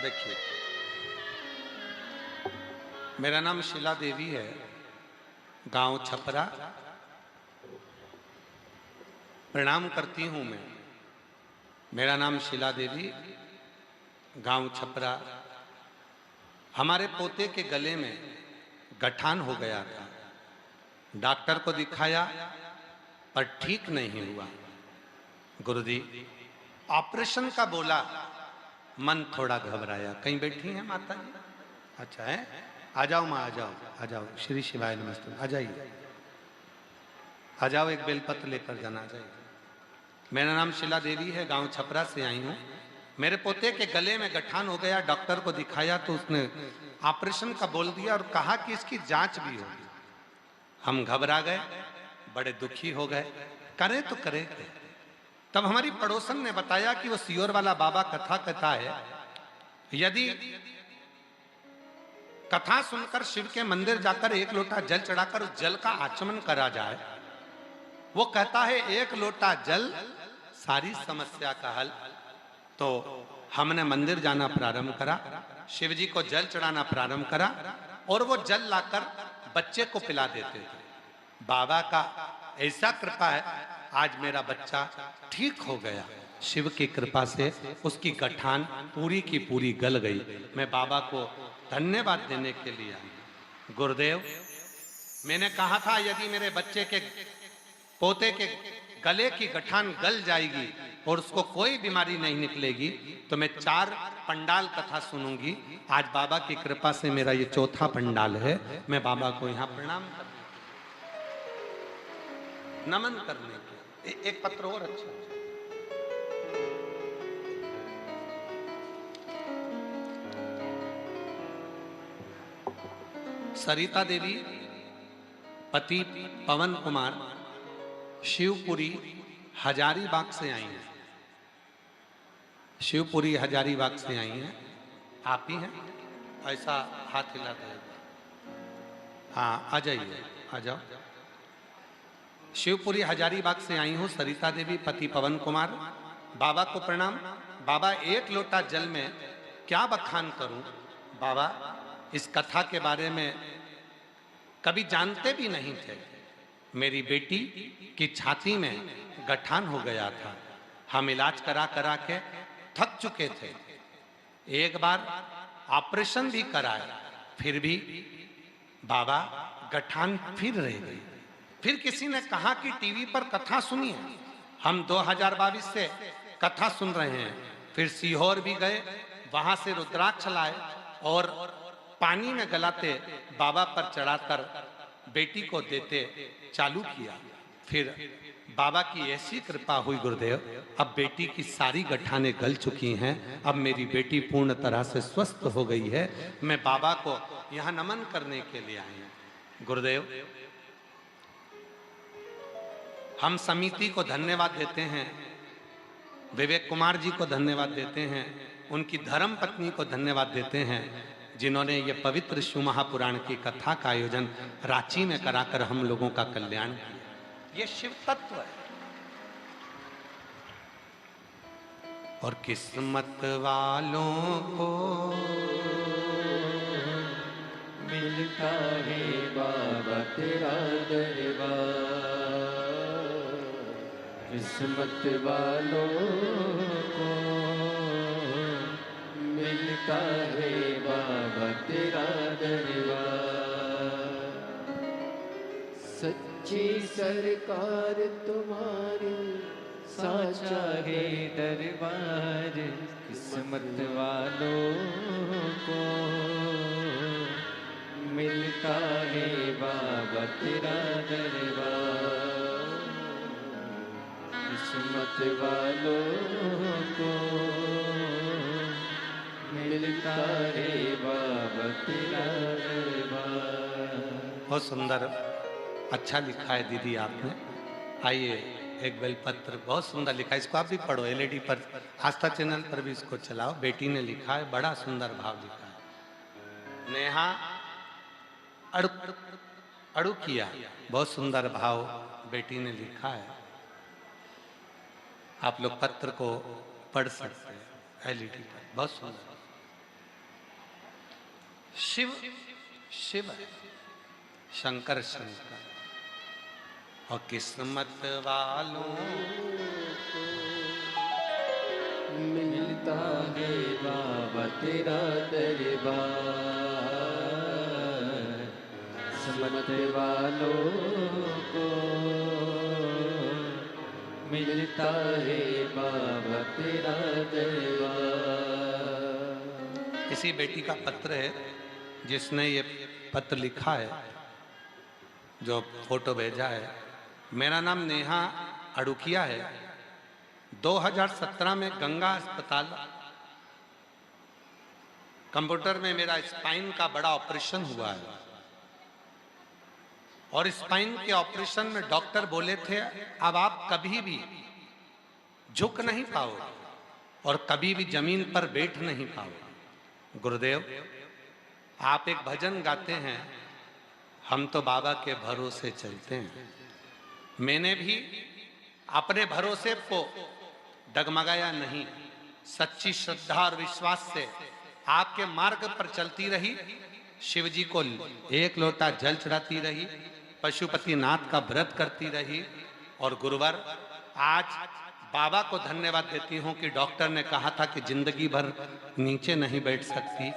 देखिए मेरा नाम शीला देवी है, गांव छपरा। प्रणाम करती हूं मैं। मेरा नाम शीला देवी, गांव छपरा। हमारे पोते के गले में गठान हो गया था, डॉक्टर को दिखाया पर ठीक नहीं हुआ। गुरुजी ऑपरेशन का बोला, मन थोड़ा घबराया। कहीं बैठी हैं माता जी? अच्छा है, आ जाओ माँ, आ जाओ, आ जाओ। श्री शिवाय नमस्ते, आ जाइए, आ जाओ, एक बेलपत्र लेकर जाना। आ जाइए। मेरा नाम शीला देवी है, गांव छपरा से आई हूँ। मेरे पोते के गले में गठान हो गया, डॉक्टर को दिखाया तो उसने ऑपरेशन का बोल दिया और कहा कि इसकी जांच भी होगी। हम घबरा गए, बड़े दुखी हो गए, करें तो करें। तब हमारी पड़ोसन ने बताया कि वो सियोर वाला बाबा कथा कहता है, यदि कथा सुनकर शिव के मंदिर जाकर एक लोटा जल चढ़ाकर उस जल का आचमन करा जाए, वो कहता है एक लोटा जल सारी समस्या का हल। तो हमने मंदिर जाना प्रारंभ करा, शिव जी को जल चढ़ाना प्रारंभ करा और वो जल लाकर बच्चे को पिला देते थे। बाबा का ऐसा कृपा है, आज मेरा बच्चा ठीक हो गया। शिव की कृपा से उसकी गठान पूरी की पूरी गल गई। मैं बाबा को धन्यवाद देने के लिए आई। गुरुदेव, मैंने कहा था यदि मेरे बच्चे के पोते के गले की गठान गल जाएगी और उसको कोई बीमारी नहीं निकलेगी तो मैं 4 पंडाल कथा सुनूंगी। आज बाबा की कृपा से मेरा ये चौथा पंडाल है। मैं बाबा को यहाँ प्रणाम नमन करने के। एक पत्र और अच्छा, सरिता देवी पति पवन कुमार शिवपुरी हजारीबाग से आई हैं। शिवपुरी हजारीबाग से आई हैं। आप ही हैं? ऐसा हाथ हिला दे। हाँ, आ जाइए, आ जाओ। शिवपुरी हजारीबाग से आई हूँ सरिता देवी पति पवन कुमार। बाबा को प्रणाम। बाबा, एक लोटा जल में क्या बखान करूं। बाबा, इस कथा के बारे में कभी जानते भी नहीं थे। मेरी बेटी की छाती में गठान हो गया था। हम इलाज करा करा के थक चुके थे। एक बार ऑपरेशन भी कराया, फिर भी बाबा गठान फिर रह गई। फिर किसी ने कहा कि टीवी पर कथा सुनिए। हम 2022 से कथा सुन रहे हैं। फिर सीहोर भी गए, वहां से रुद्राक्ष लाए और पानी में गलाते बाबा पर चढ़ाकर बेटी को देते चालू किया। फिर बाबा की ऐसी कृपा हुई गुरुदेव, अब बेटी की सारी गठानें गल चुकी हैं। अब मेरी बेटी पूर्ण तरह से स्वस्थ हो गई है। मैं बाबा को यहाँ नमन करने के लिए आई हूँ। गुरुदेव, हम समिति को धन्यवाद देते हैं, विवेक कुमार जी को धन्यवाद देते हैं, उनकी धर्म पत्नी को धन्यवाद देते हैं, जिन्होंने ये पवित्र शिव महापुराण की कथा का आयोजन रांची में कराकर हम लोगों का कल्याण किया। ये शिव तत्व है। और किस्मत वालों को मिलता है बाबा तेरा दरबार। किस्मत वालों को मिलता है बाबा तेरा दरबार। सच्ची सरकार तुम्हारी साचा है दरबार। किस्मत वालों को मिलता है बाबा तेरा दरबार। किस्मत वालों को मिलता है बाबा तेरा दरबार। बहुत सुंदर, अच्छा लिखा है दीदी आपने। आइए, एक बेलपत्र बहुत सुंदर लिखा है, इसको आप भी पढ़ो। एलईडी पर, आस्था चैनल पर भी इसको चलाओ। बेटी ने लिखा है, बड़ा सुंदर भाव लिखा है। नेहा अड़ुकिया, बहुत सुंदर भाव बेटी ने लिखा है। आप लोग पत्र को पढ़ सकते हैं एलईडी पर, बहुत सुंदर। शिव शिव शंकर शंकर। और किस्मत वालों को मिलता है बाबा तेरा दरबार। किस्मत वालों को मिलता है बाबा तेरा दरबार। इसी बेटी का पत्र है जिसने ये पत्र लिखा है, जो फोटो भेजा है। मेरा नाम नेहा अड़ुकिया है। 2017 में गंगा अस्पताल कंप्यूटर में मेरा स्पाइन का बड़ा ऑपरेशन हुआ है। और स्पाइन के ऑपरेशन में डॉक्टर बोले थे, अब आप कभी भी झुक नहीं पाओगे और कभी भी जमीन पर बैठ नहीं पाओगे। गुरुदेव, आप एक भजन गाते हैं, हम तो बाबा के भरोसे चलते हैं। मैंने भी अपने भरोसे को डगमगाया नहीं। सच्ची श्रद्धा और विश्वास से आपके मार्ग पर चलती रही। शिव जी को एक लोटा जल चढ़ाती रही, पशुपतिनाथ का व्रत करती रही। और गुरुवर, आज बाबा को धन्यवाद देती हूँ कि डॉक्टर ने कहा था कि जिंदगी भर नीचे नहीं बैठ सकती,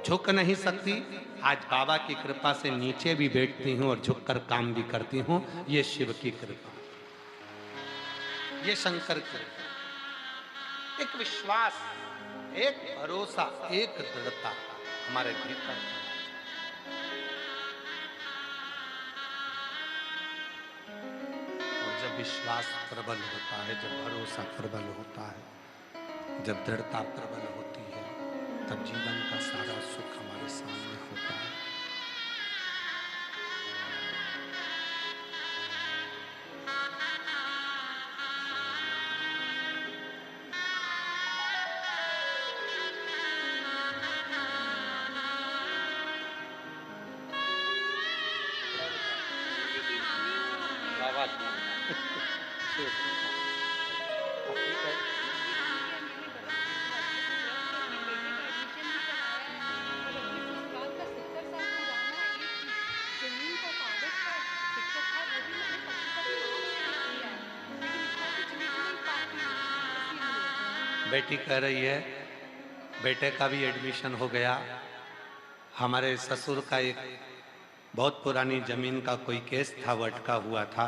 झुक नहीं सकती। आज बाबा की कृपा से नीचे भी बैठती हूँ और झुककर काम भी करती हूँ। ये शिव की कृपा, ये शंकर की कृपा। एक विश्वास, एक भरोसा, एक दृढ़ता हमारे भीतर। और जब विश्वास प्रबल होता है, जब भरोसा प्रबल होता है, जब दृढ़ता प्रबल होती है, तब जीवन का सारा सुख हमारे सामने होता है। बेटी कह रही है बेटे का भी एडमिशन हो गया। हमारे ससुर का एक बहुत पुरानी जमीन का कोई केस था, वो अटका हुआ था।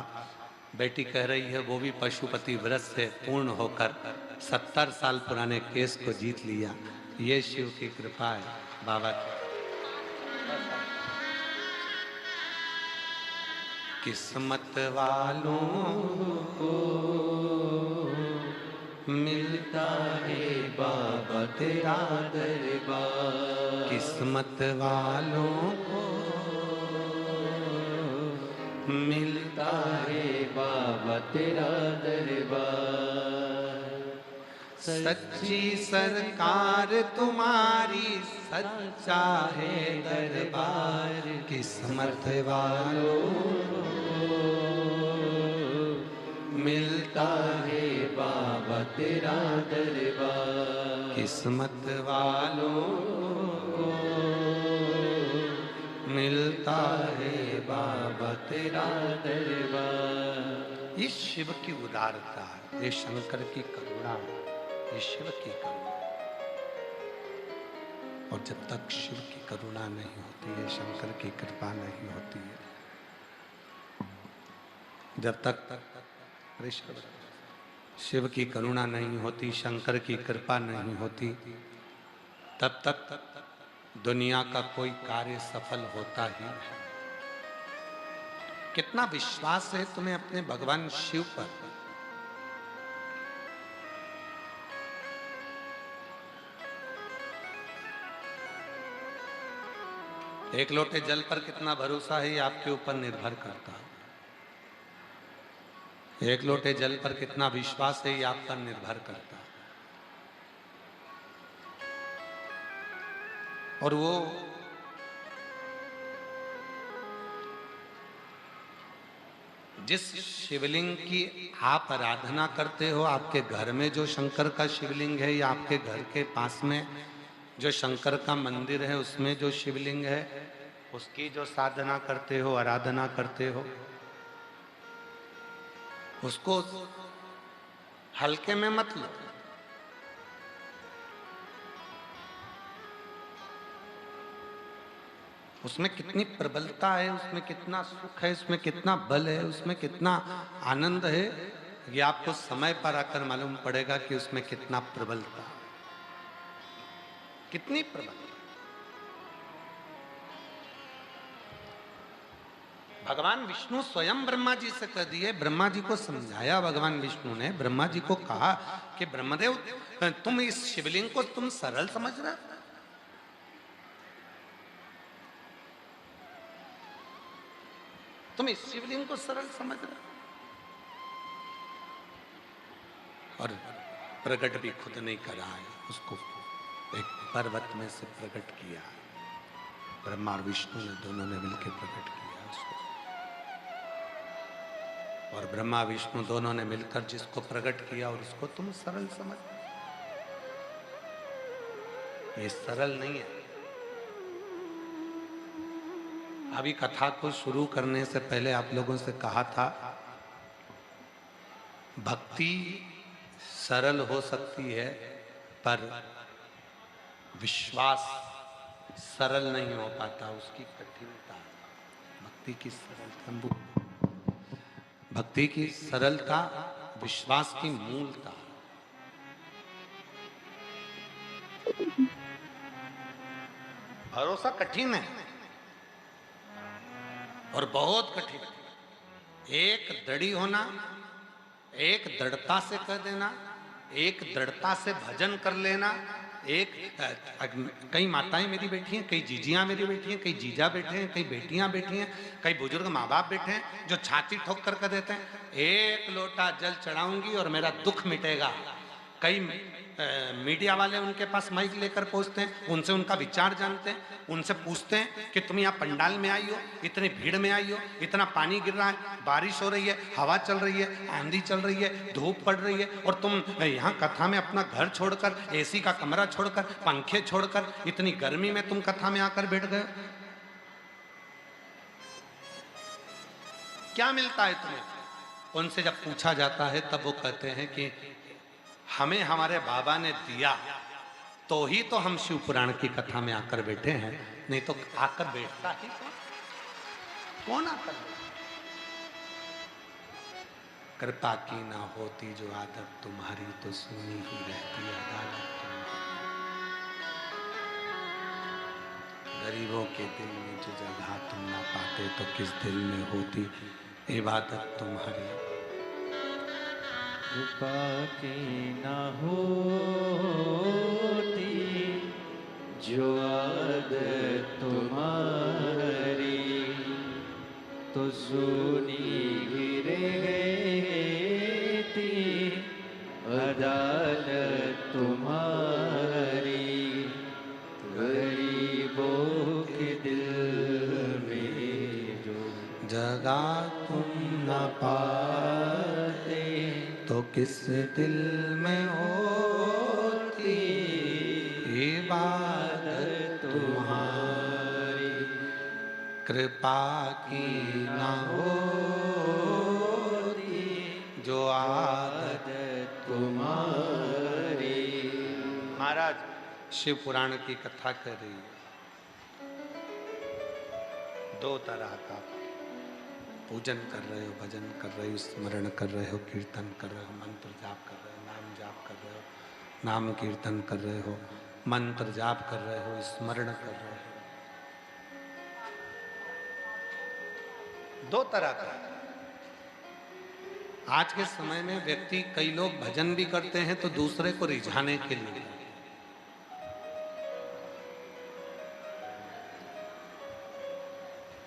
बेटी कह रही है वो भी पशुपति व्रत से पूर्ण होकर 70 साल पुराने केस को जीत लिया। ये शिव की कृपा है बाबा की। किस्मत वालों को मिलता है बाबा तेरा दरबार। किस्मत वालों को मिलता है बाबा तेरा दरबार। सच्ची सरकार तुम्हारी, सच्चा है दरबार। किस्मत वालों मिलता है बाबा तेरा दरबार। किस्मत वालों को मिलता है बाबा तेरा दरबार। ये शिव की उदारता है, ये शंकर की करुणा, ये शिव की करुणा। और जब तक शिव की करुणा नहीं होती है, शंकर की कृपा नहीं होती है, जब तक शिव की करुणा नहीं होती, शंकर की कृपा नहीं होती, तब तक दुनिया का कोई कार्य सफल होता ही नहीं। कितना विश्वास है तुम्हें अपने भगवान शिव पर? एक लोटे जल पर कितना भरोसा है ये आपके ऊपर निर्भर करता है। एक लोटे जल पर कितना विश्वास है ये आप पर निर्भर करता है। और वो जिस शिवलिंग की आप आराधना करते हो, आपके घर में जो शंकर का शिवलिंग है या आपके घर के पास में जो शंकर का मंदिर है उसमें जो शिवलिंग है, उसकी जो साधना करते हो, आराधना करते हो, उसको हल्के में मत लो। उसमें कितनी प्रबलता है, उसमें कितना सुख है, उसमें कितना बल है, उसमें कितना आनंद है, ये आपको समय पर आकर मालूम पड़ेगा कि उसमें कितना प्रबलता, कितनी प्रबलता। भगवान विष्णु स्वयं ब्रह्मा जी से कह दिए, ब्रह्मा जी को समझाया भगवान विष्णु ने, ब्रह्मा जी को कहा कि ब्रह्मदेव तुम इस शिवलिंग को तुम सरल समझ रहे हो? तुम इस शिवलिंग को सरल समझ रहे हो? और प्रकट भी खुद नहीं करा है, उसको एक पर्वत में से प्रकट किया। ब्रह्मा और विष्णु ने दोनों ने मिलकर प्रकट किया उसको। और ब्रह्मा विष्णु दोनों ने मिलकर जिसको प्रकट किया और उसको तुम सरल समझ, ये सरल नहीं है। अभी कथा को शुरू करने से पहले आप लोगों से कहा था, भक्ति सरल हो सकती है पर विश्वास सरल नहीं हो पाता, उसकी कठिनता। भक्ति की सरलता, भक्ति की सरलता विश्वास की मूलता। भरोसा कठिन है और बहुत कठिन। एक दृढ़ी होना, एक दृढ़ता से कर देना, एक दृढ़ता से भजन कर लेना। एक कई माताएं मेरी बैठी हैं, कई जीजियां मेरी बैठी हैं, कई जीजा बैठे हैं, कई बेटियां बैठी हैं, कई बुजुर्ग माँ बाप बैठे हैं जो छाती ठोक कर देते हैं, एक लोटा जल चढ़ाऊंगी और मेरा दुख मिटेगा। कई मीडिया वाले उनके पास माइक लेकर पहुंचते हैं, उनसे उनका विचार जानते हैं, उनसे पूछते हैं कि तुम यहाँ पंडाल में आई हो, इतनी भीड़ में आई हो, इतना पानी गिर रहा है, बारिश हो रही है, हवा चल रही है, आंधी चल रही है, धूप पड़ रही है, और तुम यहाँ कथा में अपना घर छोड़कर, एसी का कमरा छोड़कर, पंखे छोड़कर, इतनी गर्मी में तुम कथा में आकर बैठ गए। क्या मिलता है तुम्हें? उनसे जब पूछा जाता है तब वो कहते हैं कि हमें हमारे बाबा ने दिया तो ही तो हम शिव पुराण की कथा में आकर बैठे हैं, नहीं तो आकर बैठता ही कौन आकर बैठता? कृपा की ना होती जो आदत तुम्हारी तो सुनी ही रहती अदालत तुम्हारी। गरीबों के दिल में जो जगह तुम ना पाते तो किस दिल में होती इबादत तुम्हारी। कृपा की ना होती जो आदत तुम्हारी तो सुनी ही रहती अदालत तुम्हारी। गरीबों के दिल में जो जगह तुम न पाते तो किस दिल में होती इबादत तुम्हारी। कृपा की ना होती जो आदत तुम्हारी। महाराज शिव पुराण की कथा कर रही है। दो तरह का पूजन कर रहे हो, भजन कर रहे हो, स्मरण कर रहे हो, कीर्तन कर रहे हो, मंत्र जाप कर रहे हो, नाम जाप कर रहे हो, नाम कीर्तन कर रहे हो, मंत्र जाप कर रहे हो, स्मरण कर रहे हो। दो तरह का। आज के समय में व्यक्ति, कई लोग भजन भी करते हैं तो दूसरे को रिझाने के लिए,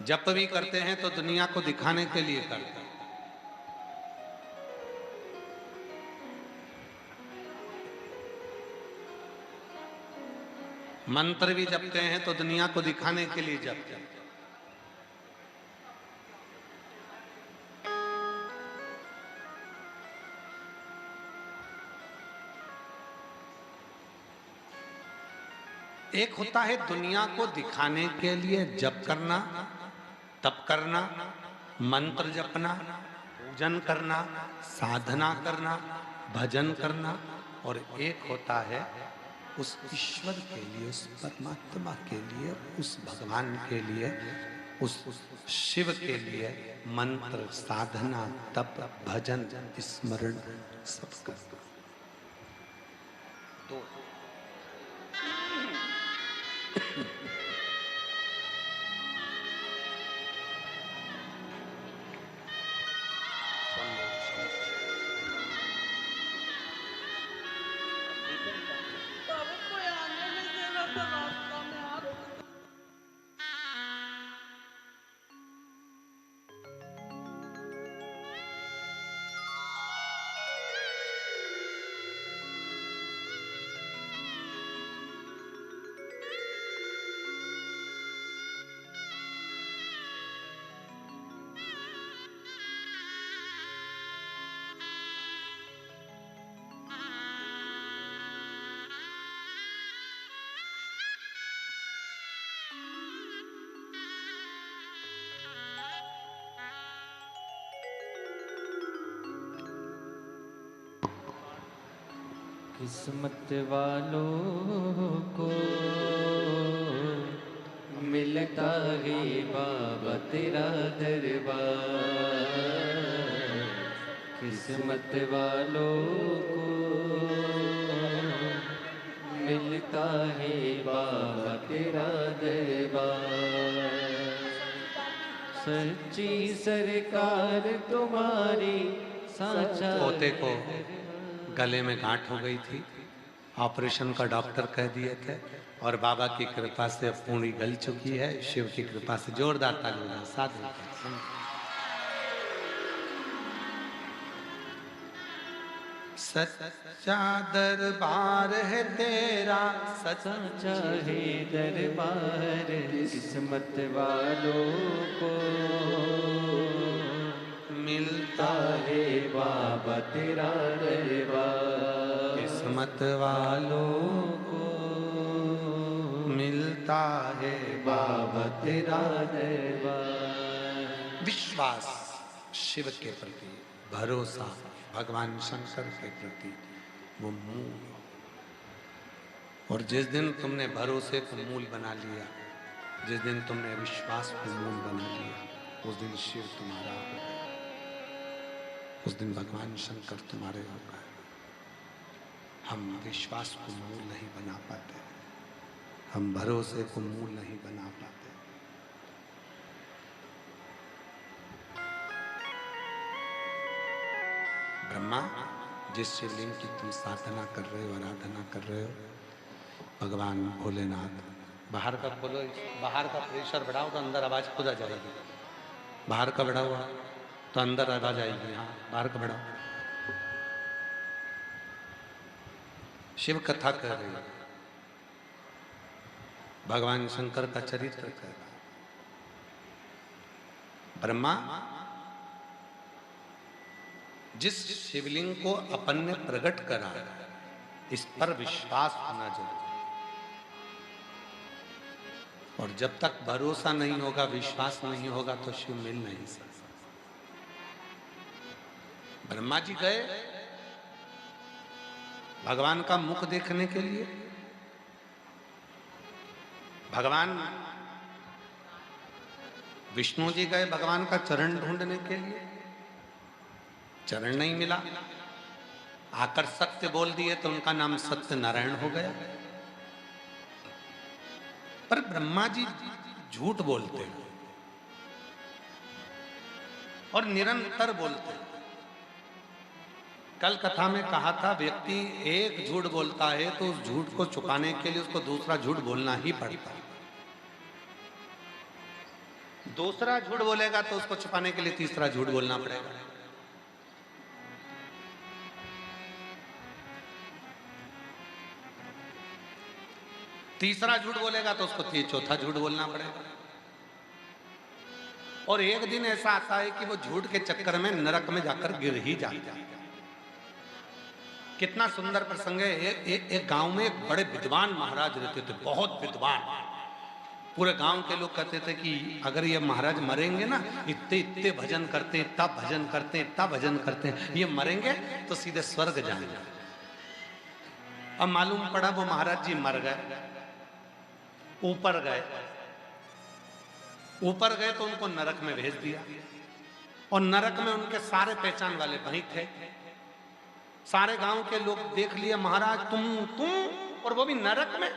जप भी करते हैं तो दुनिया को दिखाने के लिए करते हैं। मंत्र भी जपते हैं तो दुनिया को दिखाने के लिए जपते हैं। एक होता है दुनिया को दिखाने के लिए जप करना, तप करना, मंत्र जपना, पूजन करना, साधना करना, भजन करना, और एक होता है उस ईश्वर के लिए, उस परमात्मा के लिए, उस भगवान के लिए, उस शिव के लिए मंत्र, साधना, तप, भजन, स्मरण सब करना। तो किस्मत वालों को मिलता है बाबा तेरा दरबार। किस्मत वालों को मिलता है बाबा तेरा दरबार। सच्ची सरकार तुम्हारी साचा। पोते को गले में गांठ हो गई थी, ऑपरेशन का डॉक्टर कह दिए थे, और बाबा की कृपा से पूरी गल चुकी है। शिव की कृपा से जोरदार तालियां साथ में। सच्चा दरबार है तेरा, सच्चा है दरबार। किस्मत वालों को मिलता है बाबा तेरा दरबार। किस्मत वालों को मिलता है बाबा तेरा दरबार। विश्वास शिव के प्रति, भरोसा भगवान शंकर के प्रति, वो मूल। और जिस दिन तुमने भरोसे को मूल बना लिया, जिस दिन तुमने विश्वास को मूल बना लिया, उस दिन शिव तुम्हारा हो गया, उस दिन भगवान शंकर तुम्हारे हो गए। हम विश्वास को मूल नहीं बना पाते, हम भरोसे को मूल नहीं बना पाते। ब्रह्मा, जिस शिवलिंग की तुम साधना कर रहे हो, आराधना कर रहे हो, भगवान भोलेनाथ, बाहर का खोलो, बाहर का प्रेशर बढ़ाओ तो अंदर आवाज खुद आ जाएगी। बाहर का बढ़ा हुआ तो अंदर आवाज आएगी। हाँ, बाहर का बढ़ाओ। शिव कथा कर रही है, भगवान शंकर का चरित्र कर रहा है। ब्रह्मा, जिस शिवलिंग को अपन ने प्रकट करा, इस पर विश्वास होना जरूरी। और जब तक भरोसा नहीं होगा, विश्वास नहीं होगा, तो शिव मिल नहीं सकता। ब्रह्मा जी गए भगवान का मुख देखने के लिए। भगवान विष्णु जी गए भगवान का चरण ढूंढने के लिए, चरण नहीं मिला। आकर सत्य बोल दिए तो उनका नाम सत्य नारायण हो गया। पर ब्रह्मा जी झूठ बोलते हैं और निरंतर बोलते हैं। कल कथा में कहा था, व्यक्ति एक झूठ बोलता है तो उस झूठ को छुपाने के लिए उसको दूसरा झूठ बोलना ही पड़ता है। दूसरा झूठ बोलेगा तो उसको छुपाने के लिए तीसरा झूठ बोलना पड़ेगा। तीसरा झूठ बोलेगा तो उसको चौथा झूठ बोलना पड़ेगा। और एक दिन ऐसा आता है कि वो झूठ के चक्कर में नरक में जाकर गिर ही जाता है। कितना सुंदर प्रसंग है। एक गांव में एक बड़े विद्वान महाराज रहते थे, बहुत विद्वान। पूरे गांव के लोग कहते थे कि अगर ये महाराज मरेंगे ना, इतने इतने भजन करते, इतना भजन करते, इतना भजन करते हैं, ये मरेंगे तो सीधे स्वर्ग जाएंगे। अब मालूम पड़ा वो महाराज जी मर गए। ऊपर गए तो उनको नरक में भेज दिया। और नरक में उनके सारे पहचान वाले वहीं थे। सारे गांव के लोग देख लिए, महाराज तुम और वो भी नरक में।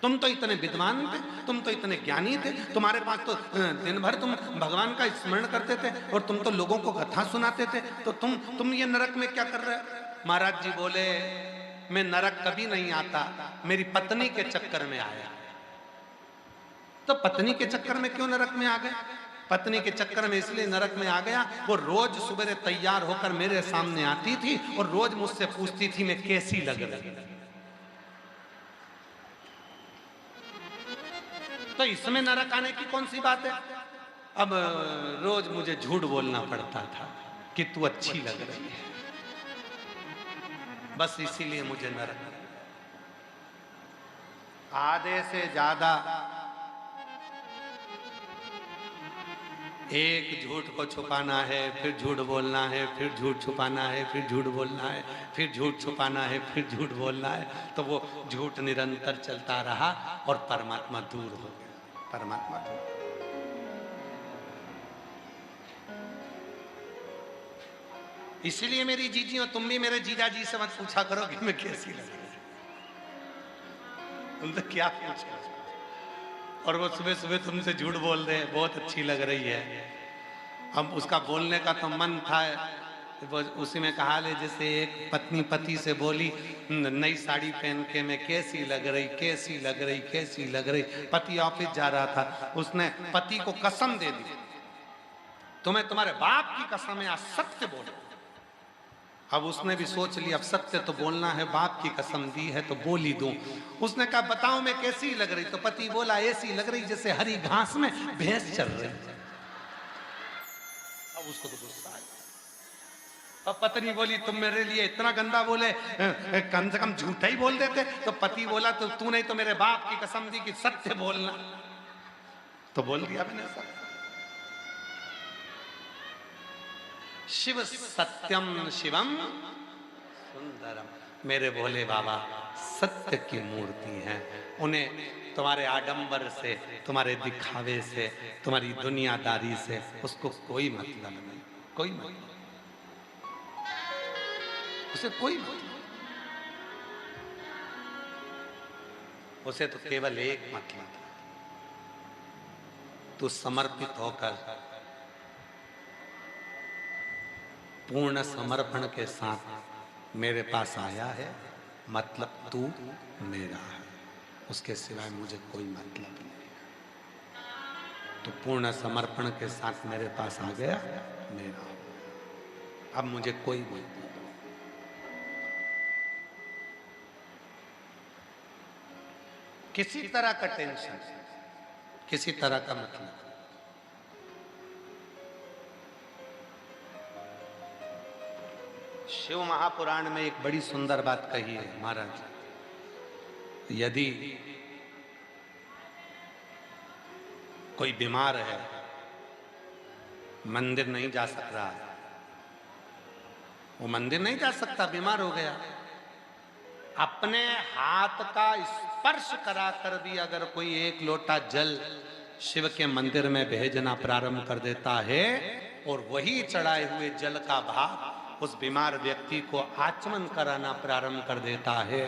तुम तो इतने विद्वान थे, तुम तो इतने ज्ञानी थे, तुम्हारे पास तो दिन भर तुम भगवान का स्मरण करते थे और तुम तो लोगों को कथा सुनाते थे, तो तुम ये नरक में क्या कर रहे हो? महाराज जी बोले, मैं नरक कभी नहीं आता, मेरी पत्नी के चक्कर में आया। तो पत्नी के चक्कर में क्यों नरक में आ गए? पत्नी के चक्कर में इसलिए नरक में आ गया, वो रोज सुबह तैयार होकर मेरे सामने आती थी और रोज मुझसे पूछती थी मैं कैसी लग रही। तो इसमें नरक आने की कौन सी बात है? अब रोज मुझे झूठ बोलना पड़ता था कि तू अच्छी लग रही है, बस इसीलिए मुझे नरक। आधे से ज्यादा एक झूठ को छुपाना है, फिर झूठ बोलना है, फिर झूठ छुपाना है, फिर झूठ बोलना है, फिर झूठ छुपाना है, फिर झूठ बोलना है। तो वो झूठ निरंतर चलता रहा और परमात्मा दूर हो गया। परमात्मा दूर। इसीलिए मेरी जीजी और तुम भी मेरे जीजा जी से मत पूछा करो कि मैं कैसी लग रही। तुम तो क्या पूछा? और वो सुबह सुबह तुमसे झूठ बोल रहे हैं, बहुत अच्छी लग रही है। अब उसका बोलने का तो मन था, उसी में कहा ले, जैसे एक पत्नी पति से बोली नई साड़ी पहन के मैं कैसी लग रही, कैसी लग रही, कैसी लग रही। पति ऑफिस जा रहा था, उसने पति को कसम दे दी, तुम्हें तुम्हारे बाप की कसम है, आज सत्य बोलो। अब उसने भी सोच लिया अब सत्य तो बोलना है, बाप की कसम दी है तो बोल ही दूं। उसने कहा बताओ मैं कैसी लग रही? तो पति बोला ऐसी लग रही जैसे हरी घास में भैंस चल रही। अब उसको तो गुस्सा आया। अब पत्नी बोली तुम मेरे लिए इतना गंदा बोले, कम से कम झूठा ही बोल देते। तो पति बोला तो तू नहीं तो मेरे बाप की कसम दी कि सत्य बोलना, तो बोल दिया मैंने सब। शिव सत्यम शिवम सुंदरम। मेरे भोले बाबा सत्य की मूर्ति हैं। उन्हें तुम्हारे आडंबर से, तुम्हारे दिखावे से, तुम्हारी दुनियादारी से उसको कोई मतलब नहीं, कोई मतलब, उसे कोई मतलब। उसे तो केवल एक मतलब, तू समर्पित होकर पूर्ण समर्पण के साथ मेरे पास आया है, मतलब तू मेरा है, उसके सिवाय मुझे कोई मतलब नहीं। तो पूर्ण समर्पण के साथ मेरे पास आ गया, मेरा, अब मुझे कोई मतलब नहीं। किसी तरह का टेंशन, किसी तरह का मतलब। शिव महापुराण में एक बड़ी सुंदर बात कही है महाराज, यदि कोई बीमार है, मंदिर नहीं जा सक रहा है, वो मंदिर नहीं जा सकता, बीमार हो गया, अपने हाथ का स्पर्श कराकर भी अगर कोई एक लोटा जल शिव के मंदिर में भेजना प्रारंभ कर देता है और वही चढ़ाए हुए जल का भाग उस बीमार व्यक्ति को आचमन कराना प्रारंभ कर देता है,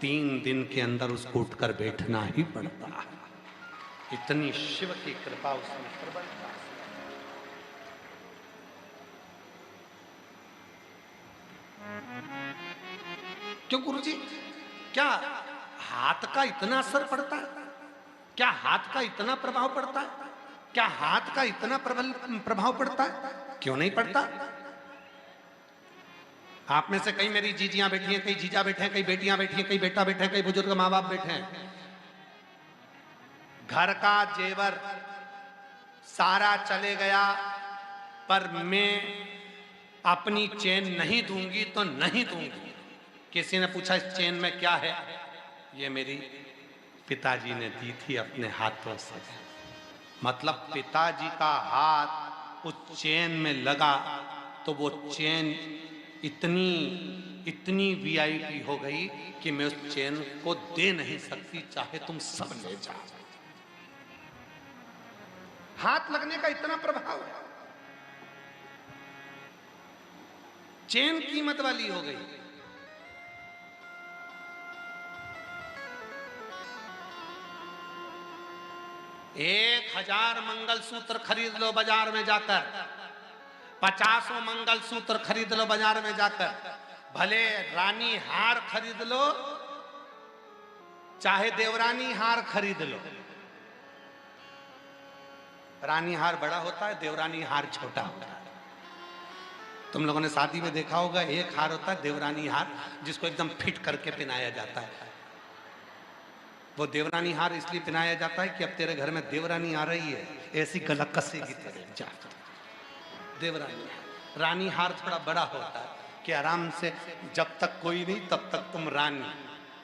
3 दिन के अंदर उसको उठकर बैठना ही पड़ता है। इतनी शिव की कृपा उसमें प्रबलता है। क्यों गुरुजी, क्या हाथ का इतना असर पड़ता है? क्या हाथ का इतना प्रभाव पड़ता है? क्या हाथ का इतना प्रभाव पड़ता है? क्यों नहीं पड़ता? आप में से कई मेरी जीजियां बैठी हैं, कई जीजा बैठे हैं, कई बेटियां बैठी हैं, कई बेटा बैठे हैं, कई बुजुर्ग माँ बाप बैठे हैं। घर का जेवर सारा चले गया, पर मैं अपनी चेन नहीं दूंगी तो नहीं दूंगी। किसी ने पूछा इस चेन में क्या है? ये मेरी पिताजी ने दी थी अपने हाथों से। मतलब पिताजी का हाथ उस चेन में लगा तो वो चेन इतनी वीआईपी हो गई कि मैं उस चेन को दे नहीं सकती, चाहे तुम सब ले जाओ। हाथ लगने का इतना प्रभाव है, चेन कीमत वाली हो गई। एक 1000 मंगलसूत्र खरीद लो बाजार में जाकर, 50 मंगलसूत्र खरीद लो बाजार में जाकर, भले रानी हार खरीद लो चाहे देवरानी हार खरीद लो। रानी हार बड़ा होता है, देवरानी हार छोटा होता है। तुम लोगों ने शादी में देखा होगा, एक हार होता है देवरानी हार, जिसको एकदम फिट करके पहनाया जाता है। वो देवरानी हार इसलिए पहनाया जाता है कि अब तेरे घर में देवरानी आ रही है, ऐसी गला कसेगी तेरे जा। देवरानी रानी हार थोड़ा बड़ा होता है कि आराम से जब तक कोई नहीं तब तक तुम रानी,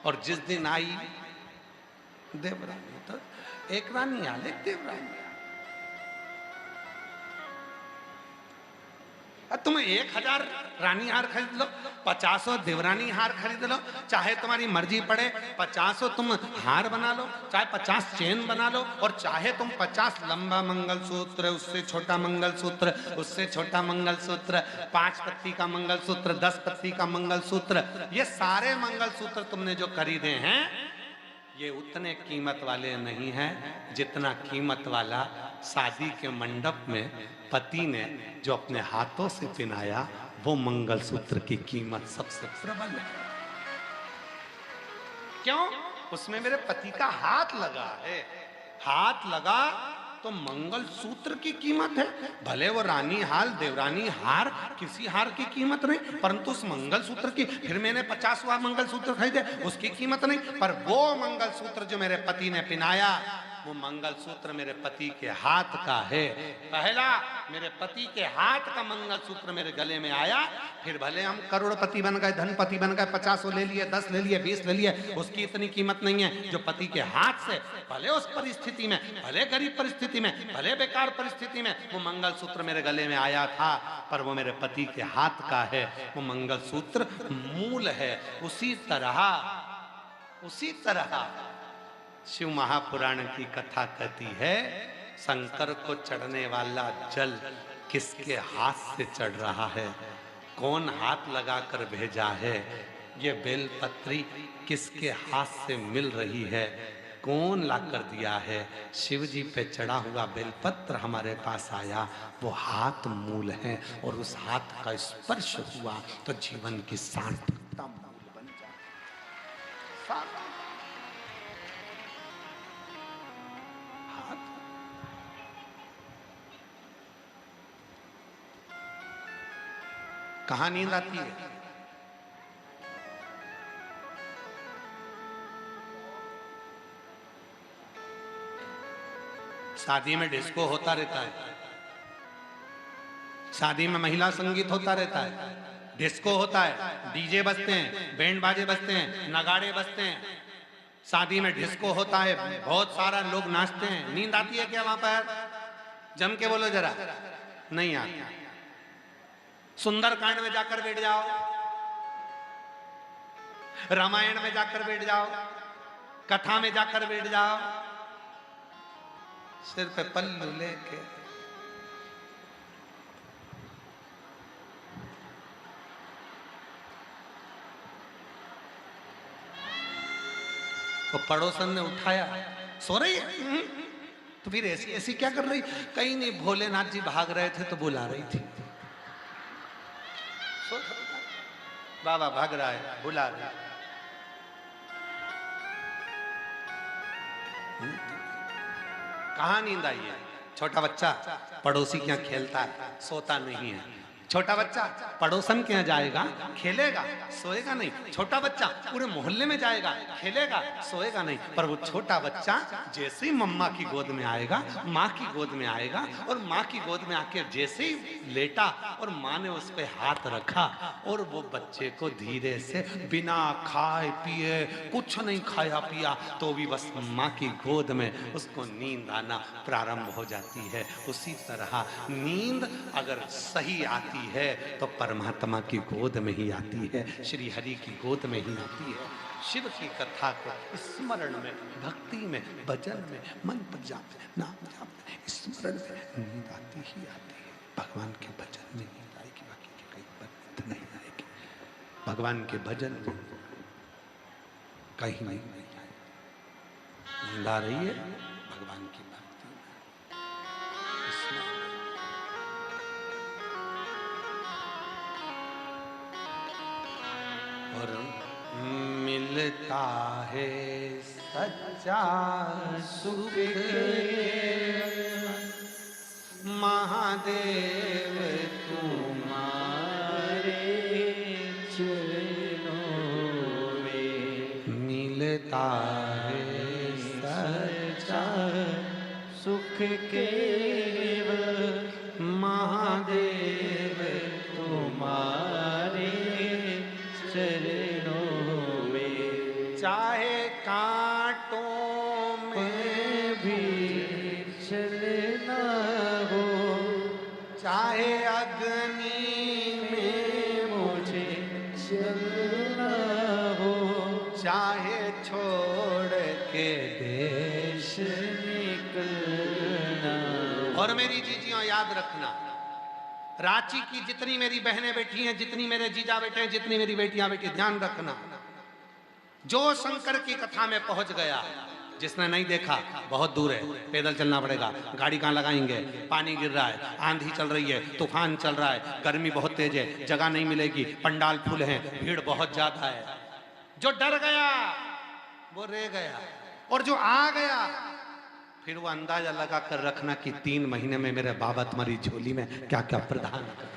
और जिस दिन आई देवरानी तो एक रानी हार, एक देवरानी। तुम 1000 रानी हार खरीद लो, 50 देवरानी हार खरीद लो, चाहे तुम्हारी मर्जी पड़े 50 तुम हार बना लो, चाहे 50 चेन बना लो, और चाहे तुम 50 लंबा मंगलसूत्र, उससे छोटा मंगलसूत्र, उससे छोटा मंगलसूत्र, 5 पत्ती का मंगलसूत्र, 10 पत्ती का मंगलसूत्र, ये सारे मंगलसूत्र तुमने जो खरीदे हैं ये उतने कीमत वाले नहीं हैं जितना कीमत वाला शादी के मंडप में पति ने जो अपने हाथों से पहनाया वो मंगलसूत्र की कीमत सबसे प्रबल है। क्यों? उसमें मेरे पति का हाथ लगा है। हाथ लगा तो मंगलसूत्र की कीमत है। भले वो रानी हार, देवरानी हार, किसी हार की कीमत नहीं, परंतु उस मंगलसूत्र की, फिर मैंने 50वां मंगलसूत्र खरीदे उसकी कीमत नहीं, पर वो मंगलसूत्र जो मेरे पति ने पहनाया वो मंगलसूत्र मेरे पति के हाथ का है। पहला मेरे पति के हाथ का मंगलसूत्र मेरे गले में आया, फिर भले हम करोड़पति बन गए, धनपति बन गए, 50 ले लिए, 10 ले लिए, 20 ले लिए, उसकी इतनी कीमत नहीं है। जो पति के हाथ से, भले उस परिस्थिति में, भले गरीब परिस्थिति में, भले बेकार परिस्थिति में, वो मंगलसूत्र मेरे गले में आया था, पर वो मेरे पति के हाथ का है। वो मंगलसूत्र मूल है। उसी तरह शिव महापुराण की कथा कहती है, शंकर को चढ़ने वाला जल किसके हाथ से चढ़ रहा है, कौन हाथ लगाकर भेजा है, ये बेलपत्री किसके हाथ से मिल रही है, कौन लाकर दिया है। शिव जी पे चढ़ा हुआ बेलपत्र हमारे पास आया, वो हाथ मूल है, और उस हाथ का स्पर्श हुआ तो जीवन की सार्थकता मूल बन जाती। कहां नींद आती है? शादी में डिस्को होता रहता है, शादी में महिला संगीत होता रहता है, डिस्को होता है, डीजे बजते हैं, बैंड बाजे बजते हैं, नगाड़े बजते हैं, शादी में डिस्को होता है, बहुत सारा लोग नाचते हैं। नींद आती है क्या वहां पर? जम के बोलो जरा। नहीं आती। सुंदरकांड में जाकर बैठ जाओ, रामायण में जाकर बैठ जाओ, कथा में जाकर बैठ जाओ, सिर पे पल्लू लेके वो पड़ोसन ने उठाया, सो रही है, तो फिर ऐसी ऐसी क्या कर रही? कहीं नहीं, भोलेनाथ जी भाग रहे थे तो बुला रही थी। बाबा भाग रहा है, बुला रहा है। कहां नींद आई है? छोटा बच्चा पड़ोसी के यहाँ खेलता है, सोता नहीं है। छोटा बच्चा पड़ोसन के यहाँ जाएगा, खेलेगा, सोएगा नहीं। छोटा बच्चा पूरे मोहल्ले में जाएगा, खेलेगा, सोएगा नहीं। पर वो छोटा बच्चा जैसे ही मम्मा की गोद में आएगा, माँ की गोद में आएगा, और माँ की गोद में आके जैसे ही लेटा और माँ ने उस पे हाथ रखा, और वो बच्चे को धीरे से बिना खाए पिए, कुछ नहीं खाया पिया, तो भी बस माँ की गोद में उसको नींद आना प्रारंभ हो जाती है। उसी तरह नींद अगर सही आती है तो परमात्मा की गोद में ही आती है, श्री हरि की गोद में ही आती है। शिव की कथा को स्मरण में, भक्ति में, भजन में, मंत्र जाप में, नाम जाप में, स्मरण में नींद आती ही आती है। भगवान के भजन में नींद आएगी, बाकी के कहीं पर नहीं आएगी। भगवान के भजन में कहीं नहीं आएगी। नींद आ रही है भगवान की भक्ति में। और मिलता है सच्चा सुख महादेव तुम्हारे चरणों में। मिलता है सच्चा सुख केवल महादेव तुम्हारे चरणों में। चाहे कांटों में भी चलना हो, चाहे अग्नि में मुझे चलना हो, चाहे छोड़ के देश निकलना। और मेरी चीजियों याद रखना, रांची की जितनी मेरी बहनें बैठी हैं, जितनी मेरे जीजा बैठे हैं, जितनी मेरी बेटियां बैठी, ध्यान रखना, जो शंकर की कथा में पहुंच गया, जिसने नहीं देखा बहुत दूर है, पैदल चलना पड़ेगा, गाड़ी कहाँ लगाएंगे, पानी गिर रहा है, आंधी चल रही है, तूफान चल रहा है, गर्मी बहुत तेज है, जगह नहीं मिलेगी, पंडाल फुल है, भीड़ बहुत ज्यादा है। जो डर गया वो रह गया, और जो आ गया फिर वो अंदाजा लगा कर रखना कि 3 महीने में मेरे बाबा तुम्हारी झोली में क्या क्या प्रदान कर।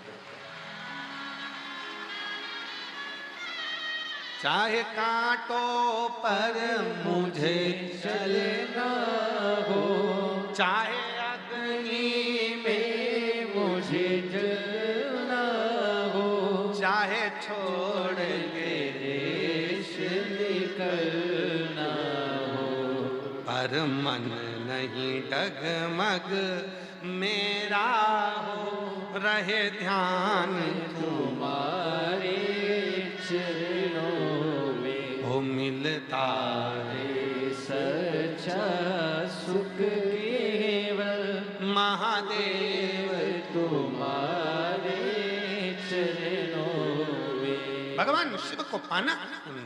चाहे कांटों पर मुझे चलना हो, चाहे अग्नि में मुझे जलना हो, चाहे छोड़ के देश निकलना हो, पर मन नहीं डगमग मेरा हो, रहे ध्यान तुम्हारे चरणों में हो मिलता है सच्चा सुख केवल महादेव तुम्हारे चरणों में। भगवान शिव को पाना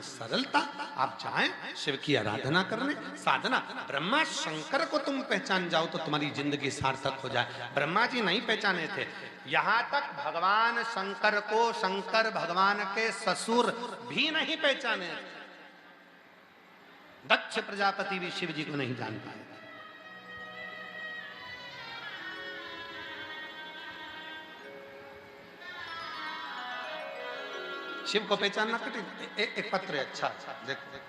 सरलता। आप जाएं शिव की आराधना करने, साधना। ब्रह्मा शंकर को तुम पहचान जाओ तो तुम्हारी जिंदगी सार्थक हो जाए। ब्रह्मा जी नहीं पहचाने थे, यहाँ तक भगवान शंकर को शंकर भगवान के ससुर भी नहीं पहचाने। दक्ष प्रजापति भी शिव जी को नहीं जान पाए। शिव को पहचानना कठिन। एक पत्र है, अच्छा देखो।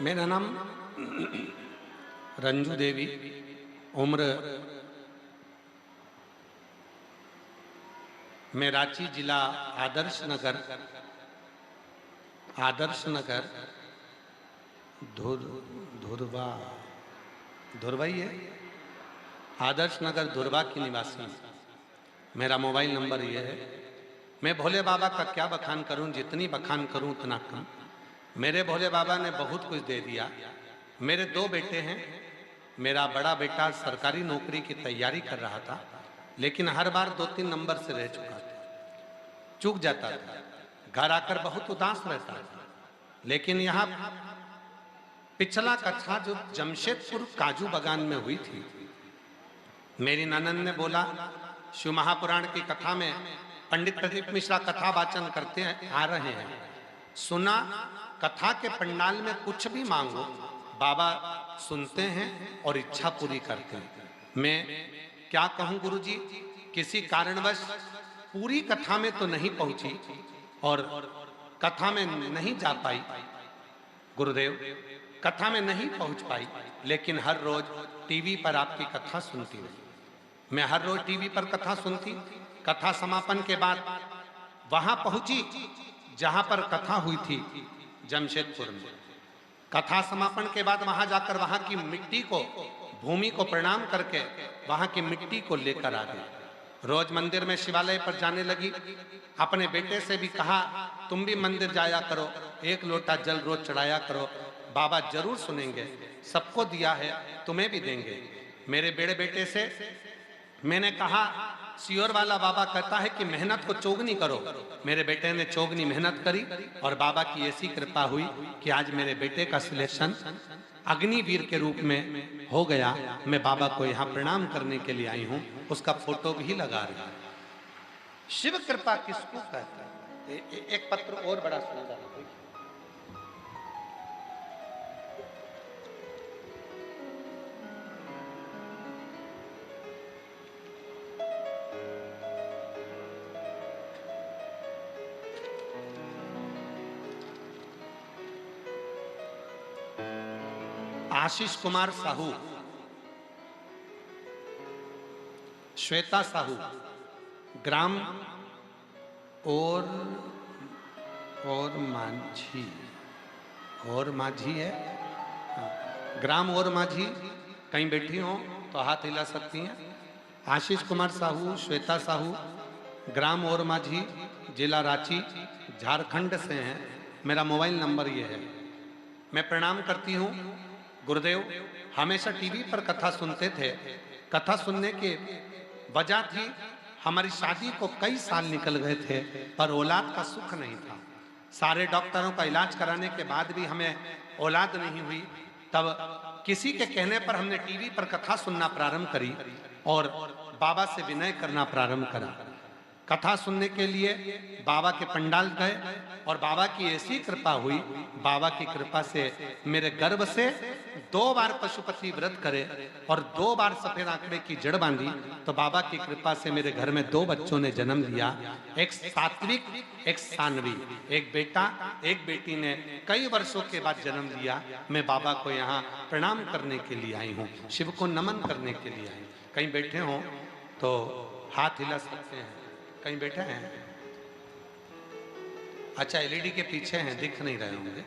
मेरा नाम रंजू देवी, उम्र मैं रांची जिला आदर्श नगर धुरवा ही है, आदर्श नगर धुरवा की निवासी। मेरा मोबाइल नंबर ये है। मैं भोले बाबा का क्या बखान करूं, जितनी बखान करूं उतना कम। मेरे भोले बाबा ने बहुत कुछ दे दिया। मेरे 2 बेटे हैं। मेरा बड़ा बेटा सरकारी नौकरी की तैयारी कर रहा था, लेकिन हर बार 2-3 नंबर से रह चूक जाता था। घर आकर बहुत उदास रहता था। लेकिन यहाँ पिछला कथा जो जमशेदपुर काजू बागान में हुई थी, मेरी ननद ने बोला शिव महापुराण की कथा में पंडित प्रदीप मिश्रा कथा वाचन करते आ रहे हैं। सुना कथा के पंडाल में कुछ भी मांगो बाबा सुनते हैं और इच्छा पूरी करते हैं। मैं क्या कहूं गुरुजी, किसी कारणवश पूरी कथा में तो नहीं पहुंची और कथा में नहीं जा पाई। गुरुदेव कथा में नहीं पहुंच पाई, लेकिन हर रोज टीवी पर आपकी कथा सुनती हूँ। मैं हर रोज टीवी पर कथा सुनती। कथा समापन के बाद वहां पहुंची जहां पर कथा हुई थी, जमशेदपुर में। कथा समापन के बाद वहां जाकर वहां की मिट्टी को, भूमि को प्रणाम करके वहां की मिट्टी को लेकर आ गई। रोज मंदिर में शिवालय पर जाने लगी। अपने बेटे से भी कहा तुम भी मंदिर जाया करो, 1 लोटा जल रोज चढ़ाया करो, बाबा जरूर सुनेंगे। सबको दिया है, तुम्हें भी देंगे। मेरे बड़े बेटे से मैंने कहा सियोर वाला बाबा कहता है कि मेहनत को चौगनी करो। मेरे बेटे ने चौगनी मेहनत करी और बाबा की ऐसी कृपा हुई कि आज मेरे बेटे का सिलेक्शन अग्निवीर के रूप में हो गया। मैं बाबा को यहाँ प्रणाम करने के लिए आई हूँ। उसका फोटो भी लगा रहा है। शिव कृपा किसको कहता है? एक पत्र और बड़ा सुंदर है। आशीष कुमार साहू, श्वेता साहू, ग्राम और माझी है। ग्राम और माझी, कहीं बैठी हो तो हाथ हिला सकती हैं। आशीष कुमार साहू, श्वेता साहू, ग्राम और माझी, जिला रांची, झारखंड से हैं। मेरा मोबाइल नंबर ये है। मैं प्रणाम करती हूँ। गुरुदेव हमेशा टीवी पर कथा सुनते थे। कथा सुनने की वजह थी हमारी शादी को कई साल निकल गए थे पर औलाद का सुख नहीं था। सारे डॉक्टरों का इलाज कराने के बाद भी हमें औलाद नहीं हुई। तब किसी के कहने पर हमने टीवी पर कथा सुनना प्रारंभ करी और बाबा से विनय करना प्रारंभ करा। कथा सुनने के लिए बाबा के पंडाल गए और बाबा की ऐसी कृपा हुई, बाबा की कृपा से मेरे गर्भ से 2 बार पशुपति व्रत करे और 2 बार सफेद आंकड़े की जड़ बांधी तो बाबा की कृपा से मेरे घर में 2 बच्चों ने जन्म लिया। एक सात्विक, एक सानवी, एक बेटा, एक बेटी ने कई वर्षों के बाद जन्म लिया। मैं बाबा को यहाँ प्रणाम करने के लिए आई हूँ, शिव को नमन करने के लिए आई। कहीं बैठे हों तो हाथ हिला सकते हैं। कहीं बैठे हैं? अच्छा, एलईडी के पीछे हैं, दिख नहीं रहे होंगे।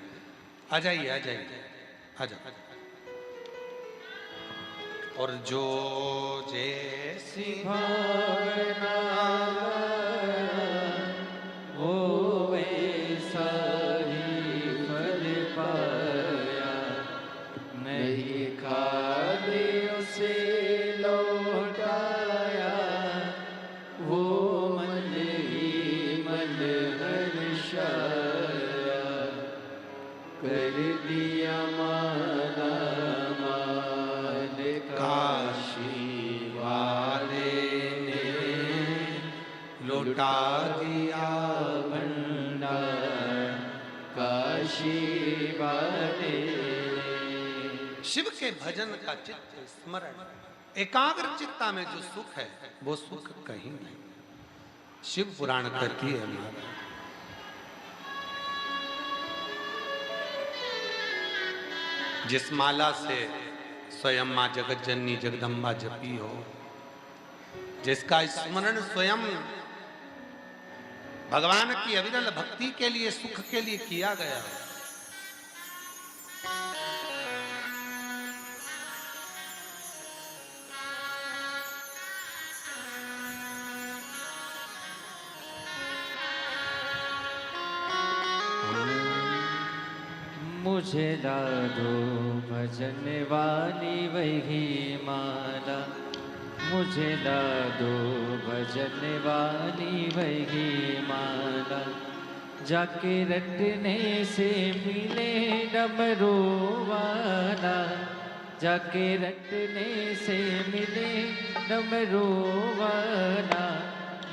आ जाइए, आ जाइए, आ जाओ। और जो जैसी भावना वो वैसा ही फल पाया, नहीं खाली उसे लौटाया, वो मन ही मन हर्षाया, कर दिया माला माल काशी वाले ने लुटा दिया भंडार काशी वाले। शिव के भजन का चित्त स्मरण, एकाग्र चित्ता में जो सुख है वो सुख कहीं नहीं। शिव पुराण कहती है माता, जिस माला से स्वयं मां जगत जननी जगदम्बा जपी हो, जिसका स्मरण स्वयं भगवान की अविरल भक्ति के लिए, सुख के लिए किया गया है। मुझे ला दो भजन वाली वही माला, मुझे ला दो भजन वाली वही माला, जाके रटने से मिले डमरू वाला, जाके रटने से मिले डमरू वाला,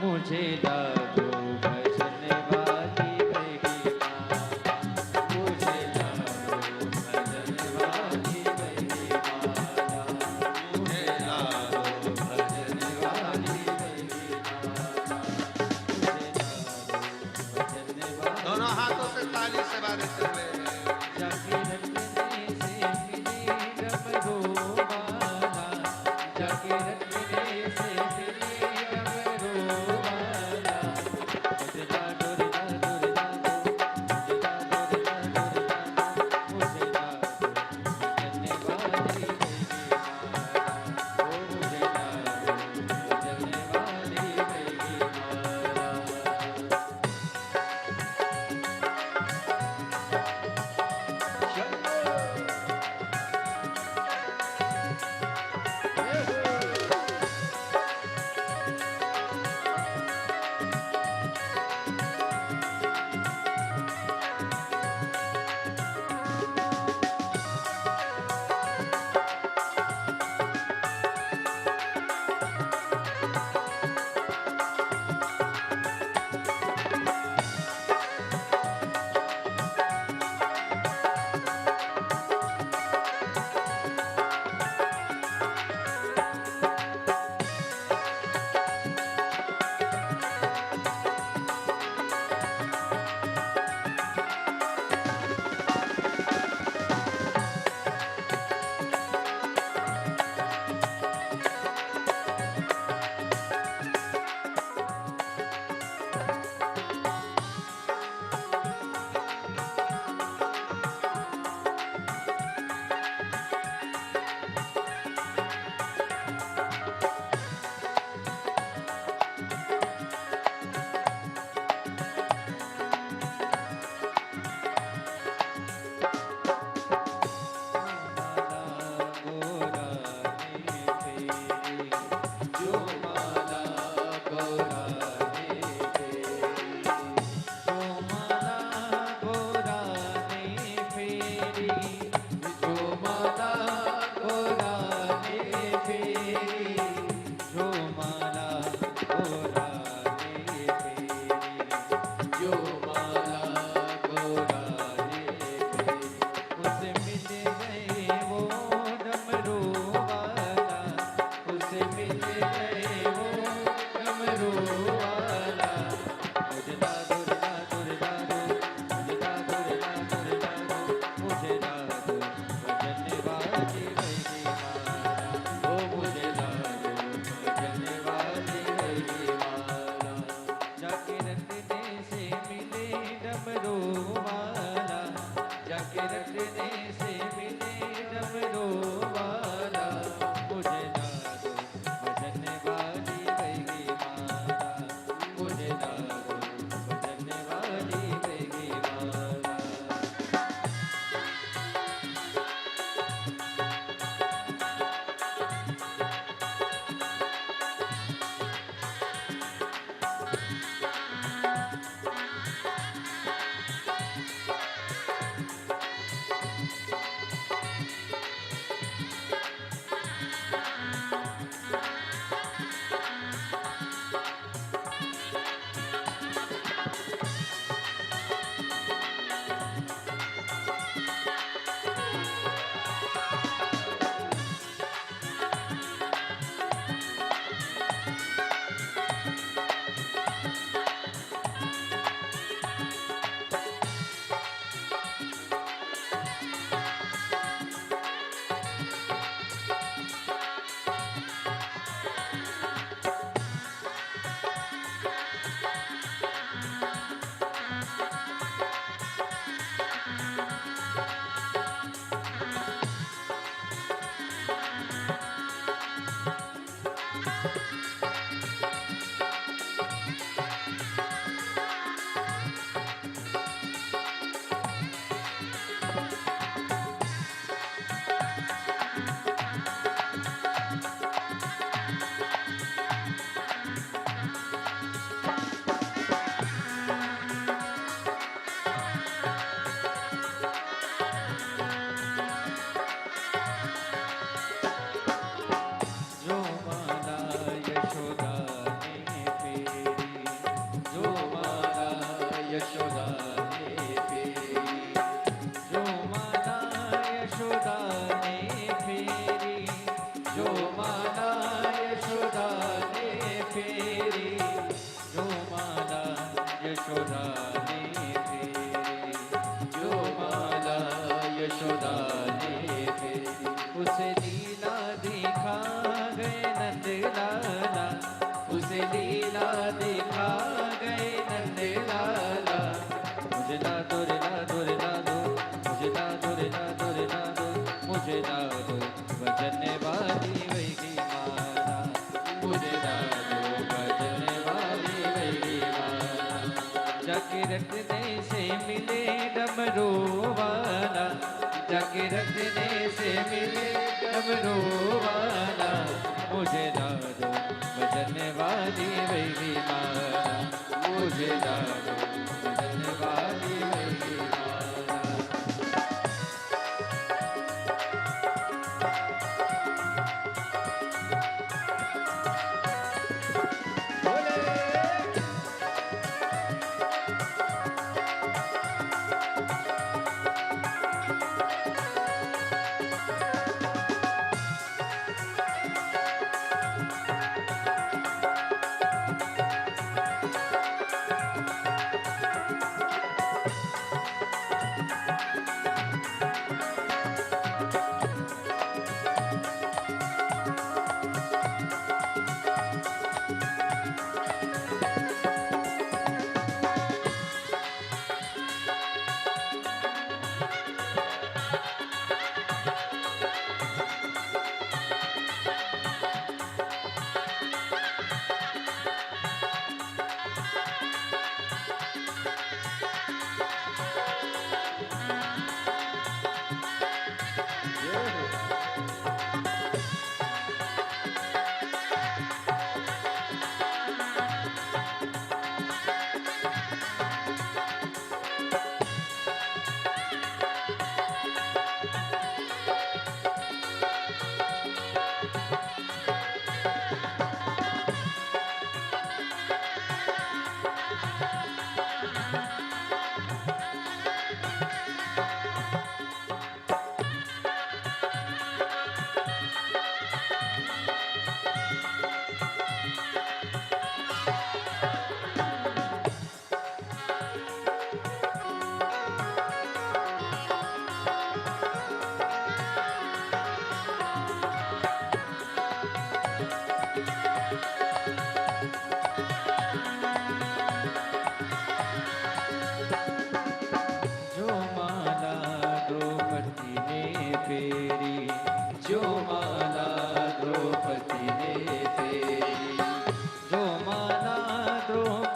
मुझे ला दो भजन वाली वही माला, मुझे ला दो भजन वाली वही माला, मुझे ला दो भजन वाली वही माला, मुझे ला दो भजन वाली। दोनों हाथों से ताली से बारिश कर रहे हैं। जाके रटने से मिले डमरू वाला, जाके रटने से मिले डमरू वाला,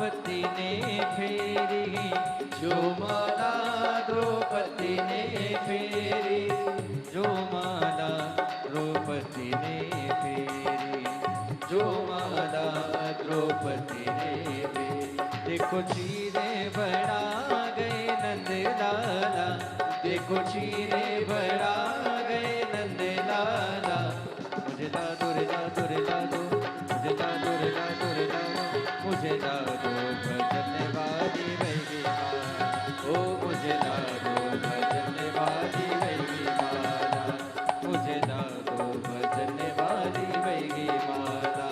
द्रौपदी ने फेरी, जो माला द्रौपदी ने फेरी, जो माला द्रौपदी ने फेरी, जो माला द्रौपदी ने फेरी। देखो चीरे बढ़ा गए नंद लाला, देखो चीरे बढ़ा गए नंद लाला। मुझे ला दो रे ला दो रे ला दो, मुझे ला दो रे ला दो रे ला दो, मुझे ला दो भजन वाली वही माला, ओ मुझे ला दो भजन वाली वही माला, मुझे ला दो भजन वाली वही माला,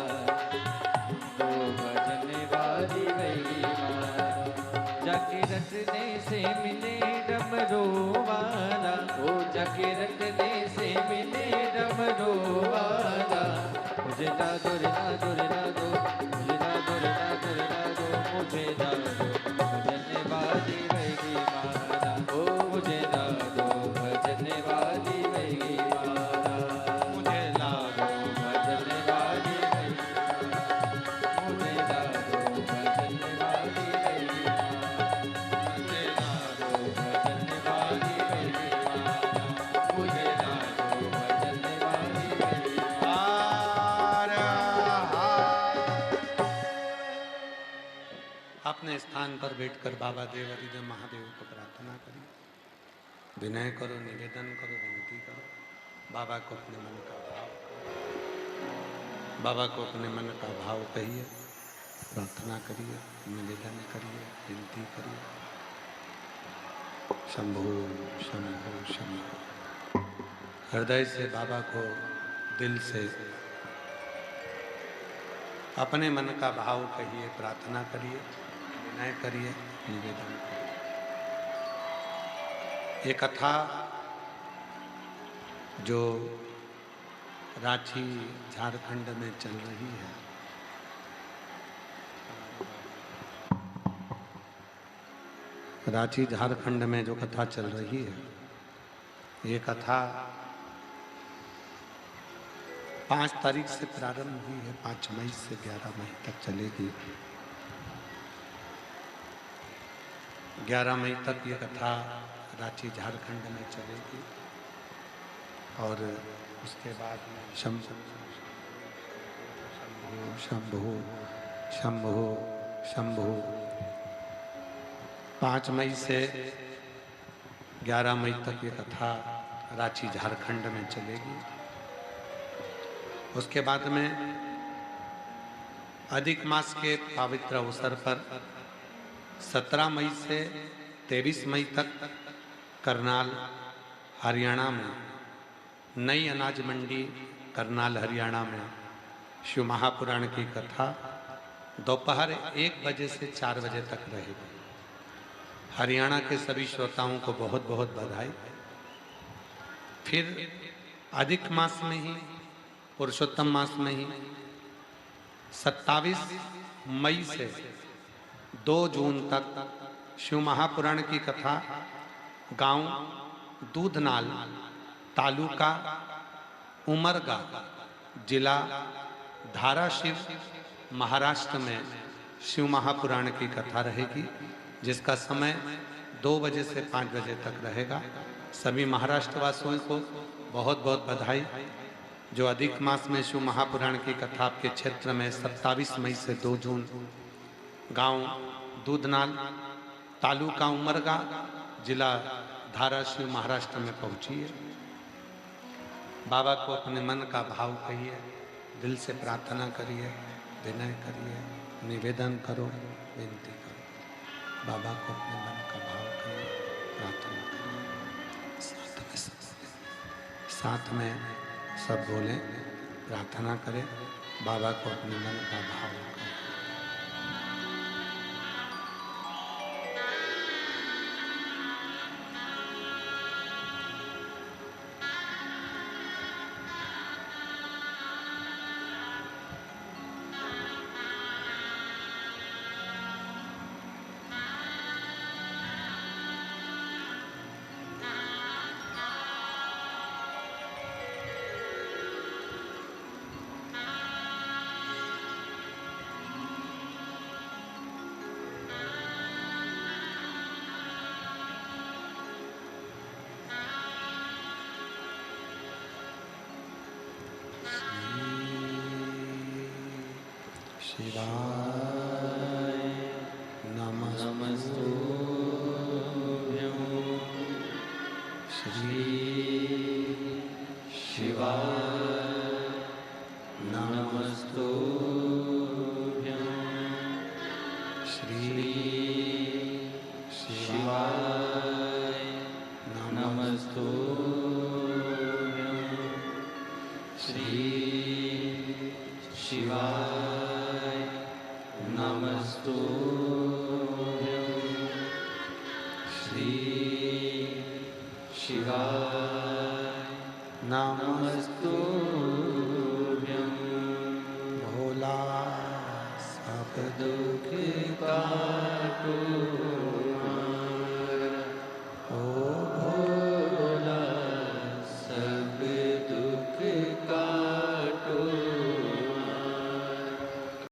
दो भजन वाली वही माला। जाके रटने से मिले डमरू वाला, ओ जाके रटने से मिले डमरू वाला। मुझे ला दो रे ला दो रे ला दो, मुझे ला दो रे ला दो रे ला दो, मुझे ला दो भजन वाली वही माला, ओ मुझे ला दो भजन वाली वही माला, मुझे ला दो भजन वाली वही माला, मुझे ला दो भजन वाली वही माला, मुझे ला दो भजन वाली वही माला, मुझे ला दो भजन वाली वही अपने स्थान पर बैठकर बाबा देव हरिदेव महादेव को प्रार्थना करिए, विनय करो, निवेदन करो, विनती करो। बाबा को अपने मन का भाव, बाबा को अपने मन का भाव कहिए, प्रार्थना करिए, निवेदन करिए, विनती करिए। शंभो शंभो शंभो। हृदय से बाबा को, दिल से अपने मन का भाव कहिए, प्रार्थना करिए, विनय करिए, निवेदन करिए। ये कथा जो रांची झारखंड में चल रही है, रांची झारखंड में जो कथा चल रही है, ये कथा 5 तारीख से प्रारंभ हुई है, 5 मई से 11 मई तक चलेगी। 11 मई तक ये कथा रांची झारखंड में चलेगी और उसके बाद में शंभो शंभो शंभो शंभो 5 मई से 11 मई तक ये कथा रांची झारखंड में चलेगी। उसके बाद में अधिक मास के पवित्र अवसर पर 17 मई से 23 मई तक करनाल हरियाणा में, नई अनाज मंडी करनाल हरियाणा में शिव महापुराण की कथा दोपहर 1 बजे से 4 बजे तक रहेगी। हरियाणा के सभी श्रोताओं को बहुत बहुत बधाई। फिर अधिक मास में ही, पुरुषोत्तम मास में ही 27 मई से 2 जून तक शिव महापुराण की कथा गांव दूधनाल, तालुका उमरगा, जिला धाराशिव, महाराष्ट्र में शिव महापुराण की कथा रहेगी, जिसका समय 2 बजे से 5 बजे तक रहेगा। सभी महाराष्ट्र वासियों को बहुत बहुत बधाई। जो अधिक मास में शिव महापुराण की कथा आपके क्षेत्र में 27 मई से 2 जून गांव दूधनाल, तालुका उमरगा, जिला धाराशिव, महाराष्ट्र में पहुंची है। बाबा को अपने मन का भाव कहिए, दिल से प्रार्थना करिए, विनय करिए, निवेदन करो, विनती करो। बाबा को अपने मन का भाव कहिए, प्रार्थना करिए। साथ में सब बोलें, प्रार्थना करें, बाबा को अपने मन का भाव करें। शिवाय नमस्तुभ्यं श्री शिवाय नमस्तुभ्यं श्री शिवाय नमस्तुभ्यं श्री शिवाय नमस्तुभ्यं श्री शिवाय नमस्तुभ्यं भोला सब दुख काटो